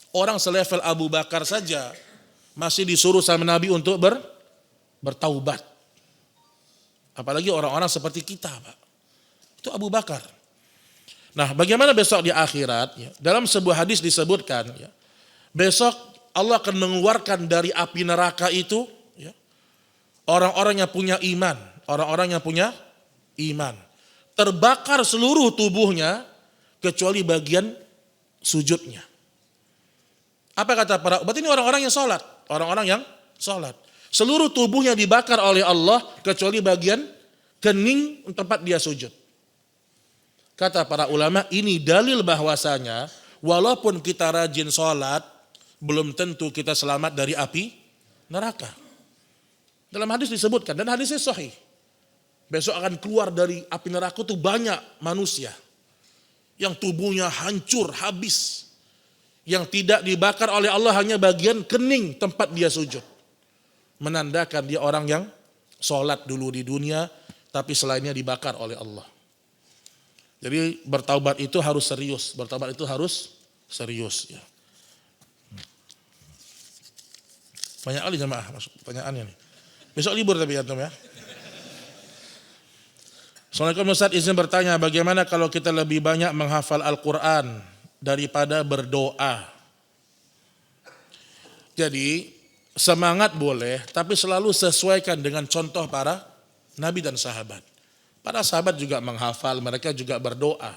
Orang selevel Abu Bakar saja masih disuruh sama Nabi untuk bertaubat. Apalagi orang-orang seperti kita Pak. Itu Abu Bakar. Nah bagaimana besok di akhirat? Ya, dalam sebuah hadis disebutkan, ya, besok Allah akan mengeluarkan dari api neraka itu, ya, orang-orang yang punya iman. Orang-orang yang punya iman. Terbakar seluruh tubuhnya kecuali bagian sujudnya. Apa kata para? Berarti ini orang-orang yang sholat. Orang-orang yang sholat. Seluruh tubuhnya dibakar oleh Allah kecuali bagian kening tempat dia sujud. Kata para ulama, ini dalil bahwasanya walaupun kita rajin sholat, belum tentu kita selamat dari api neraka. Dalam hadis disebutkan, dan hadisnya sahih. Besok akan keluar dari api neraka itu banyak manusia yang tubuhnya hancur, habis. Yang tidak dibakar oleh Allah hanya bagian kening tempat dia sujud. Menandakan dia orang yang sholat dulu di dunia, tapi selainnya dibakar oleh Allah. Jadi bertaubat itu harus serius. Bertaubat itu harus serius. Ya. Banyak kali jemaah masuk pertanyaannya nih. Besok libur tapi ya. Assalamualaikum Ustaz, izin bertanya, bagaimana kalau kita lebih banyak menghafal Al-Quran daripada berdoa? Jadi semangat boleh, tapi selalu sesuaikan dengan contoh para nabi dan sahabat. Para sahabat juga menghafal, mereka juga berdoa.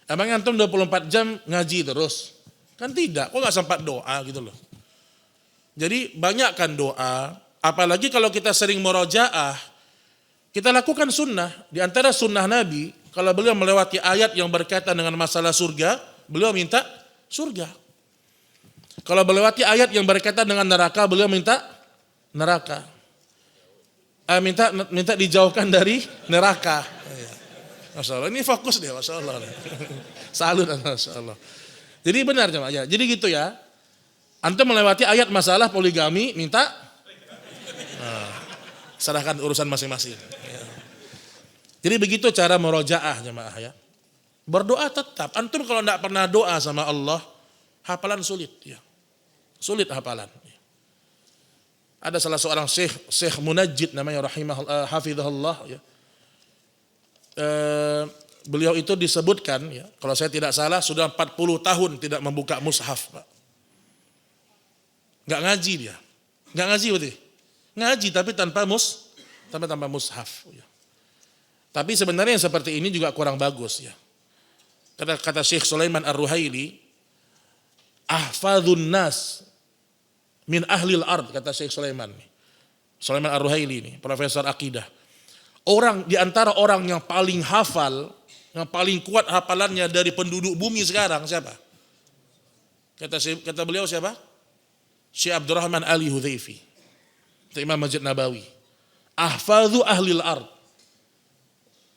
Emang antum 24 jam ngaji terus? Kan tidak, kok gak sempat doa gitu loh. Jadi banyakkan doa, Apalagi kalau kita sering murojaah, kita lakukan sunnah. Di antara sunnah Nabi, kalau beliau melewati ayat yang berkaitan dengan masalah surga, beliau minta surga. Kalau melewati ayat yang berkaitan dengan neraka, beliau minta neraka. Minta dijauhkan dari neraka. Masya Allah, ini fokus dia, Masya Allah. Salut, Masya Allah. Jadi benar jemaah ya. Jadi gitu ya. Antum melewati ayat masalah poligami, minta serahkan urusan masing-masing. Ya. Jadi begitu cara murojaah jemaah ya. Berdoa tetap. Antum kalau tidak pernah doa sama Allah, hafalan sulit ya. Sulit hafalan. Ada salah seorang Syekh Munajjid namanya hafizahullah ya. Beliau itu disebutkan ya, kalau saya tidak salah sudah 40 tahun tidak membuka mushaf, Pak. Enggak ngaji dia. Enggak ngaji berarti. Ngaji tapi tanpa mushaf ya. Tapi sebenarnya yang seperti ini juga kurang bagus ya. Kata Syekh Sulaiman Ar-Ruhaili, ahfadzun nas min ahlil ard, kata Syekh Sulaiman Ar-Ruhaili ini, profesor akidah. Orang di antara orang yang paling hafal, yang paling kuat hafalannya dari penduduk bumi sekarang siapa? Kata beliau siapa? Syekh Abdurrahman Ali Hudhaifi, Imam Masjid Nabawi. Ahfadzu ahlil ard.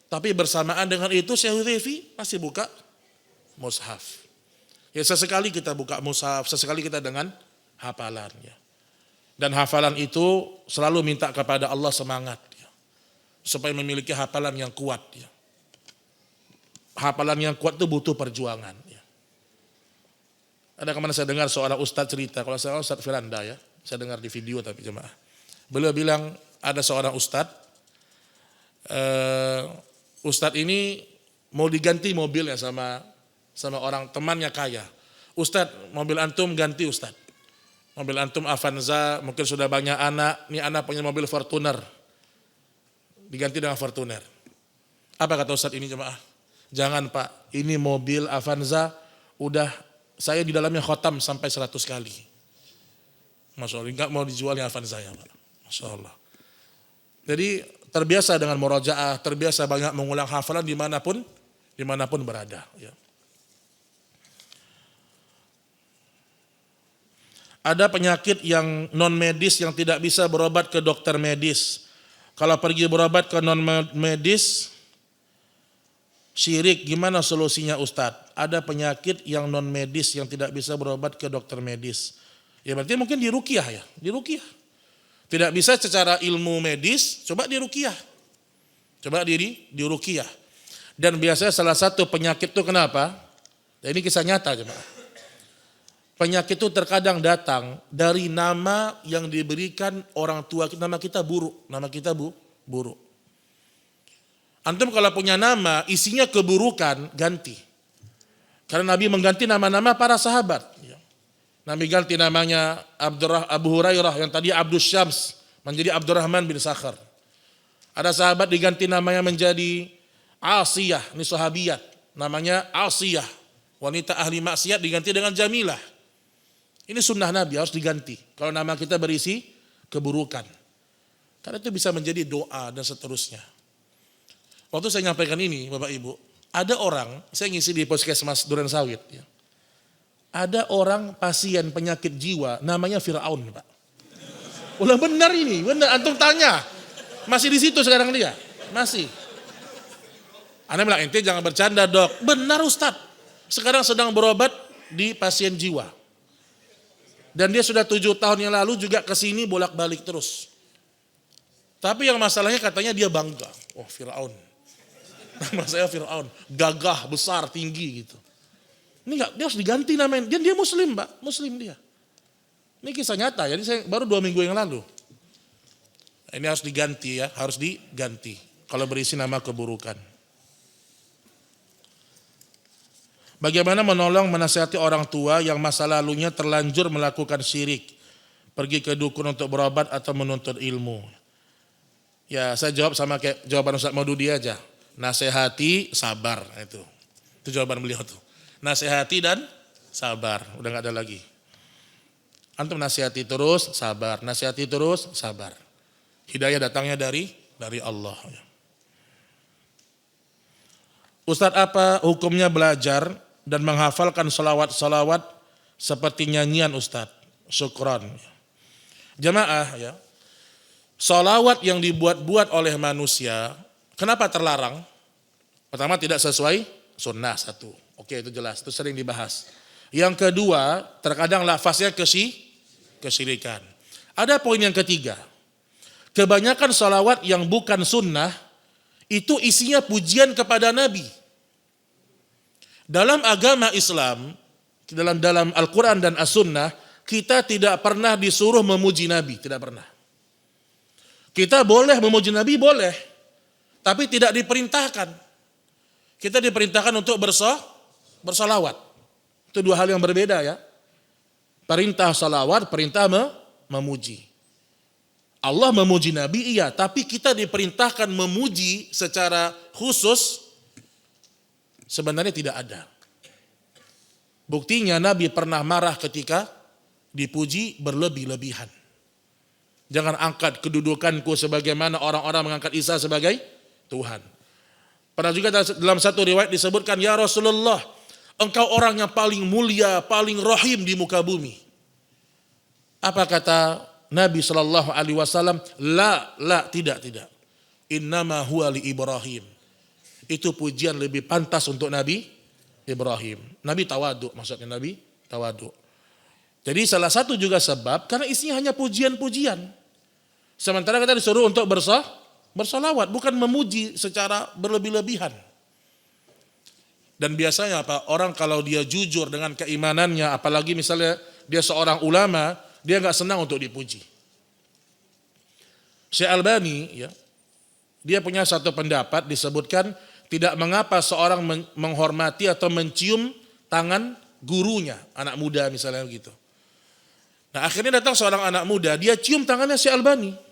Tapi bersamaan dengan itu Syekh Hudhaifi masih buka mushaf. Ya sesekali kita buka mushaf, sesekali kita dengan hafalannya. Dan hafalan itu selalu minta kepada Allah semangat ya, supaya memiliki hafalan yang kuat ya. Hafalan yang kuat itu butuh perjuangan ya. Ada kemana saya dengar seorang ustadz cerita, kalau saya Ustadz Firanda ya, saya dengar di video tapi jemaah. Beliau bilang ada seorang ustadz, ustadz ini mau diganti mobilnya sama orang temannya kaya. Ustadz, mobil antum ganti Ustadz. Mobil antum Avanza, mungkin sudah banyak anak, ini anak punya mobil Fortuner. Diganti dengan Fortuner. Apa kata Ustadz ini jemaah? Jangan Pak, ini mobil Avanza udah saya di dalamnya khotam sampai 100 kali. Masya Allah, enggak mau dijualnya Avanza ya Pak. Masya Allah. Jadi terbiasa dengan murojaah, terbiasa banyak mengulang hafalan dimanapun berada. Ya. Ada penyakit yang non medis yang tidak bisa berobat ke dokter medis. Kalau pergi berobat ke non medis, syirik, gimana solusinya Ustadz? Ada penyakit yang non medis yang tidak bisa berobat ke dokter medis. Ya berarti mungkin diruqyah ya, diruqyah. Tidak bisa secara ilmu medis, coba diruqyah. Coba diruqyah. Dan biasanya salah satu penyakit itu kenapa? Dan ini kisah nyata jemaah. Penyakit itu terkadang datang dari nama yang diberikan orang tua, nama kita buruk, buruk. Antum kalau punya nama isinya keburukan, ganti. Karena Nabi mengganti nama-nama para sahabat. Nabi ganti namanya Abu Hurairah yang tadi Abdus Syams menjadi Abdurrahman bin Sakhar. Ada sahabat diganti namanya menjadi Asiyah, ini sahabiyat, namanya Asiyah. Wanita ahli maksiat diganti dengan Jamilah. Ini sunnah Nabi, harus diganti. Kalau nama kita berisi keburukan. Karena itu bisa menjadi doa dan seterusnya. Waktu saya nyampaikan ini Bapak Ibu, ada orang, saya ngisi di Puskesmas Duren Sawit. Ya. Ada orang pasien penyakit jiwa namanya Fir'aun Pak. Udah benar ini, benar. Antum tanya, masih di situ sekarang dia? Masih. Anda bilang, ente jangan bercanda dok. Benar Ustadz, sekarang sedang berobat di pasien jiwa. Dan dia sudah 7 tahun yang lalu juga kesini bolak-balik terus. Tapi yang masalahnya katanya dia bangga. Oh Fir'aun. Nama saya Fir'aun. Gagah, besar, tinggi gitu. Ini enggak, dia harus diganti namanya. Dia muslim Pak, muslim dia. Ini kisah nyata ya, ini saya baru 2 minggu yang lalu. Ini harus diganti ya, harus diganti. Kalau berisi nama keburukan. Bagaimana menolong menasihati orang tua yang masa lalunya terlanjur melakukan syirik, pergi ke dukun untuk berobat atau menuntut ilmu. Ya saya jawab sama kayak jawaban Ustaz Maududi aja. Nasihati, sabar, itu jawaban beliau tuh. Nasihati dan sabar, udah nggak ada lagi. Antum nasihati terus, sabar. Nasihati terus, sabar. Hidayah datangnya dari Allah. Ustadz, apa hukumnya belajar dan menghafalkan salawat-salawat seperti nyanyian Ustadz? Syukran. Jamaah ya. Salawat yang dibuat-buat oleh manusia, kenapa terlarang? Pertama, tidak sesuai sunnah, satu. Oke, itu jelas, itu sering dibahas. Yang kedua, terkadang lafaznya kesyirikan. Ada poin yang ketiga. Kebanyakan salawat yang bukan sunnah, itu isinya pujian kepada Nabi. Dalam agama Islam, dalam Al-Quran dan As-Sunnah, kita tidak pernah disuruh memuji Nabi, tidak pernah. Kita boleh memuji Nabi, boleh. Tapi tidak diperintahkan. Kita diperintahkan untuk bersalawat. Itu dua hal yang berbeda ya. Perintah salawat, perintah memuji. Allah memuji Nabi, iya. Tapi kita diperintahkan memuji secara khusus, sebenarnya tidak ada. Buktinya Nabi pernah marah ketika dipuji berlebih-lebihan. Jangan angkat kedudukanku sebagaimana orang-orang mengangkat Isa sebagai Tuhan. Pernah juga dalam satu riwayat disebutkan, ya Rasulullah, engkau orang yang paling mulia, paling rahim di muka bumi. Apa kata Nabi SAW? Tidak. Innama huwa li Ibrahim. Itu pujian lebih pantas untuk Nabi Ibrahim. Nabi tawaduk, maksudnya Nabi tawaduk. Jadi salah satu juga sebab karena isinya hanya pujian-pujian. Sementara kita disuruh untuk bersalawat, bukan memuji secara berlebih-lebihan. Dan biasanya apa? Orang kalau dia jujur dengan keimanannya, apalagi misalnya dia seorang ulama, dia nggak senang untuk dipuji. Syekh Albani, ya, dia punya satu pendapat disebutkan tidak mengapa seorang menghormati atau mencium tangan gurunya, anak muda misalnya begitu. Nah akhirnya datang seorang anak muda, dia cium tangannya Syekh Albani.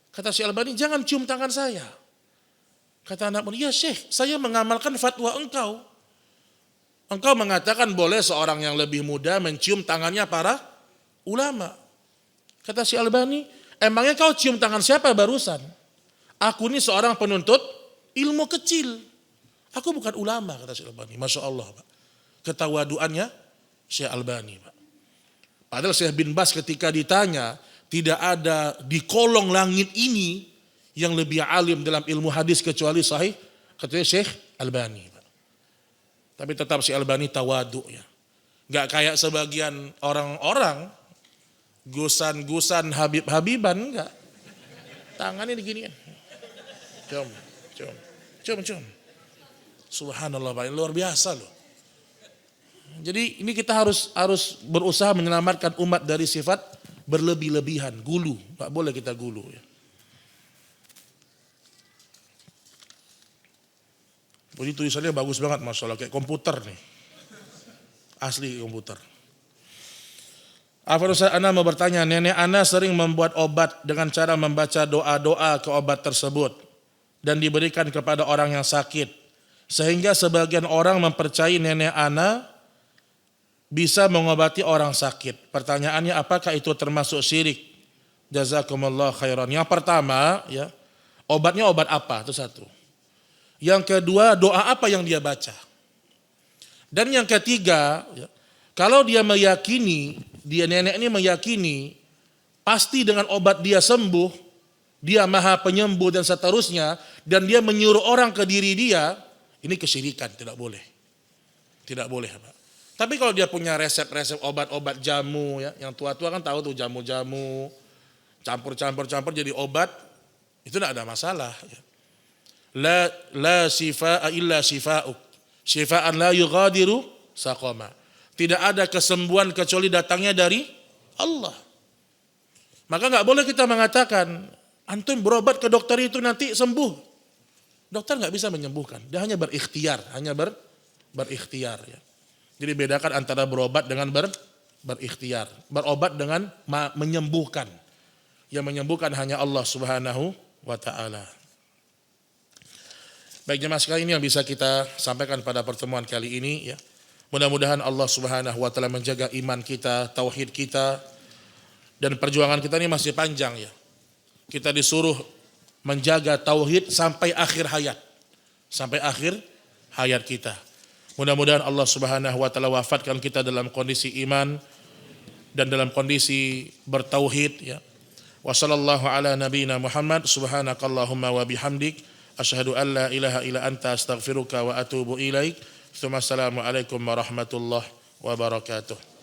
Kata Syekh Albani, jangan cium tangan saya. Kata anak muda, ya Syekh, saya mengamalkan fatwa engkau. Engkau mengatakan boleh seorang yang lebih muda mencium tangannya para ulama. Kata Syekh Albani, emangnya kau cium tangan siapa barusan? Aku ini seorang penuntut ilmu kecil. Aku bukan ulama, kata Syekh Albani. Masya Allah, Pak. Ketawaduannya Syekh Albani, Pak. Padahal Syekh bin Bas ketika ditanya, tidak ada di kolong langit ini yang lebih alim dalam ilmu hadis kecuali sahih, katanya Syekh Albani. Tapi tetap Syekh Albani tawaduk ya. Gak kayak sebagian orang-orang gusan-gusan Habib-Habiban, enggak. Tangannya diginiin. Cium. Subhanallah, Pak, luar biasa loh. Jadi ini kita harus berusaha menyelamatkan umat dari sifat berlebih-lebihan, gulu. Enggak boleh kita gulu ya. Jadi tulisannya bagus banget masalah kayak komputer nih. Asli komputer. Ustaz, Ana mau bertanya, nenek Ana sering membuat obat dengan cara membaca doa-doa ke obat tersebut dan diberikan kepada orang yang sakit. Sehingga sebagian orang mempercayai nenek Ana bisa mengobati orang sakit. Pertanyaannya, apakah itu termasuk syirik? Jazakumullah khairan. Yang pertama, ya, obatnya obat apa? Itu satu. Yang kedua, doa apa yang dia baca? Dan yang ketiga, ya, kalau dia meyakini, dia nenek ini meyakini pasti dengan obat dia sembuh, dia maha penyembuh dan seterusnya, dan dia menyuruh orang ke diri dia, ini kesyirikan, tidak boleh. Tidak boleh, Pak. Tapi kalau dia punya resep-resep obat-obat jamu ya, yang tua-tua kan tahu tuh jamu-jamu, campur jadi obat, itu tidak ada masalah. Ya. La shifaa illa shifa'uk. Shifaan la yughadiru saqama. Tidak ada kesembuhan kecuali datangnya dari Allah. Maka nggak boleh kita mengatakan, antum berobat ke dokter itu nanti sembuh. Dokter nggak bisa menyembuhkan, dia hanya berikhtiar, berikhtiar ya. Jadi bedakan antara berobat dengan berikhtiar. Berobat dengan menyembuhkan. Yang menyembuhkan hanya Allah Subhanahu wa ta'ala. Baik jemaah sekalian, ini yang bisa kita sampaikan pada pertemuan kali ini ya. Mudah-mudahan Allah Subhanahu wa taala menjaga iman kita, tauhid kita, dan perjuangan kita ini masih panjang ya. Kita disuruh menjaga tauhid sampai akhir hayat. Sampai akhir hayat kita. Mudah-mudahan Allah Subhanahu wa taala wafatkan kita dalam kondisi iman dan dalam kondisi bertauhid ya. Wa sallallahu ala nabiyyina Muhammad subhanakallahumma wa bihamdik asyhadu an la ilaha illa anta astaghfiruka wa atubu ilaik. Assalamualaikum warahmatullahi wabarakatuh.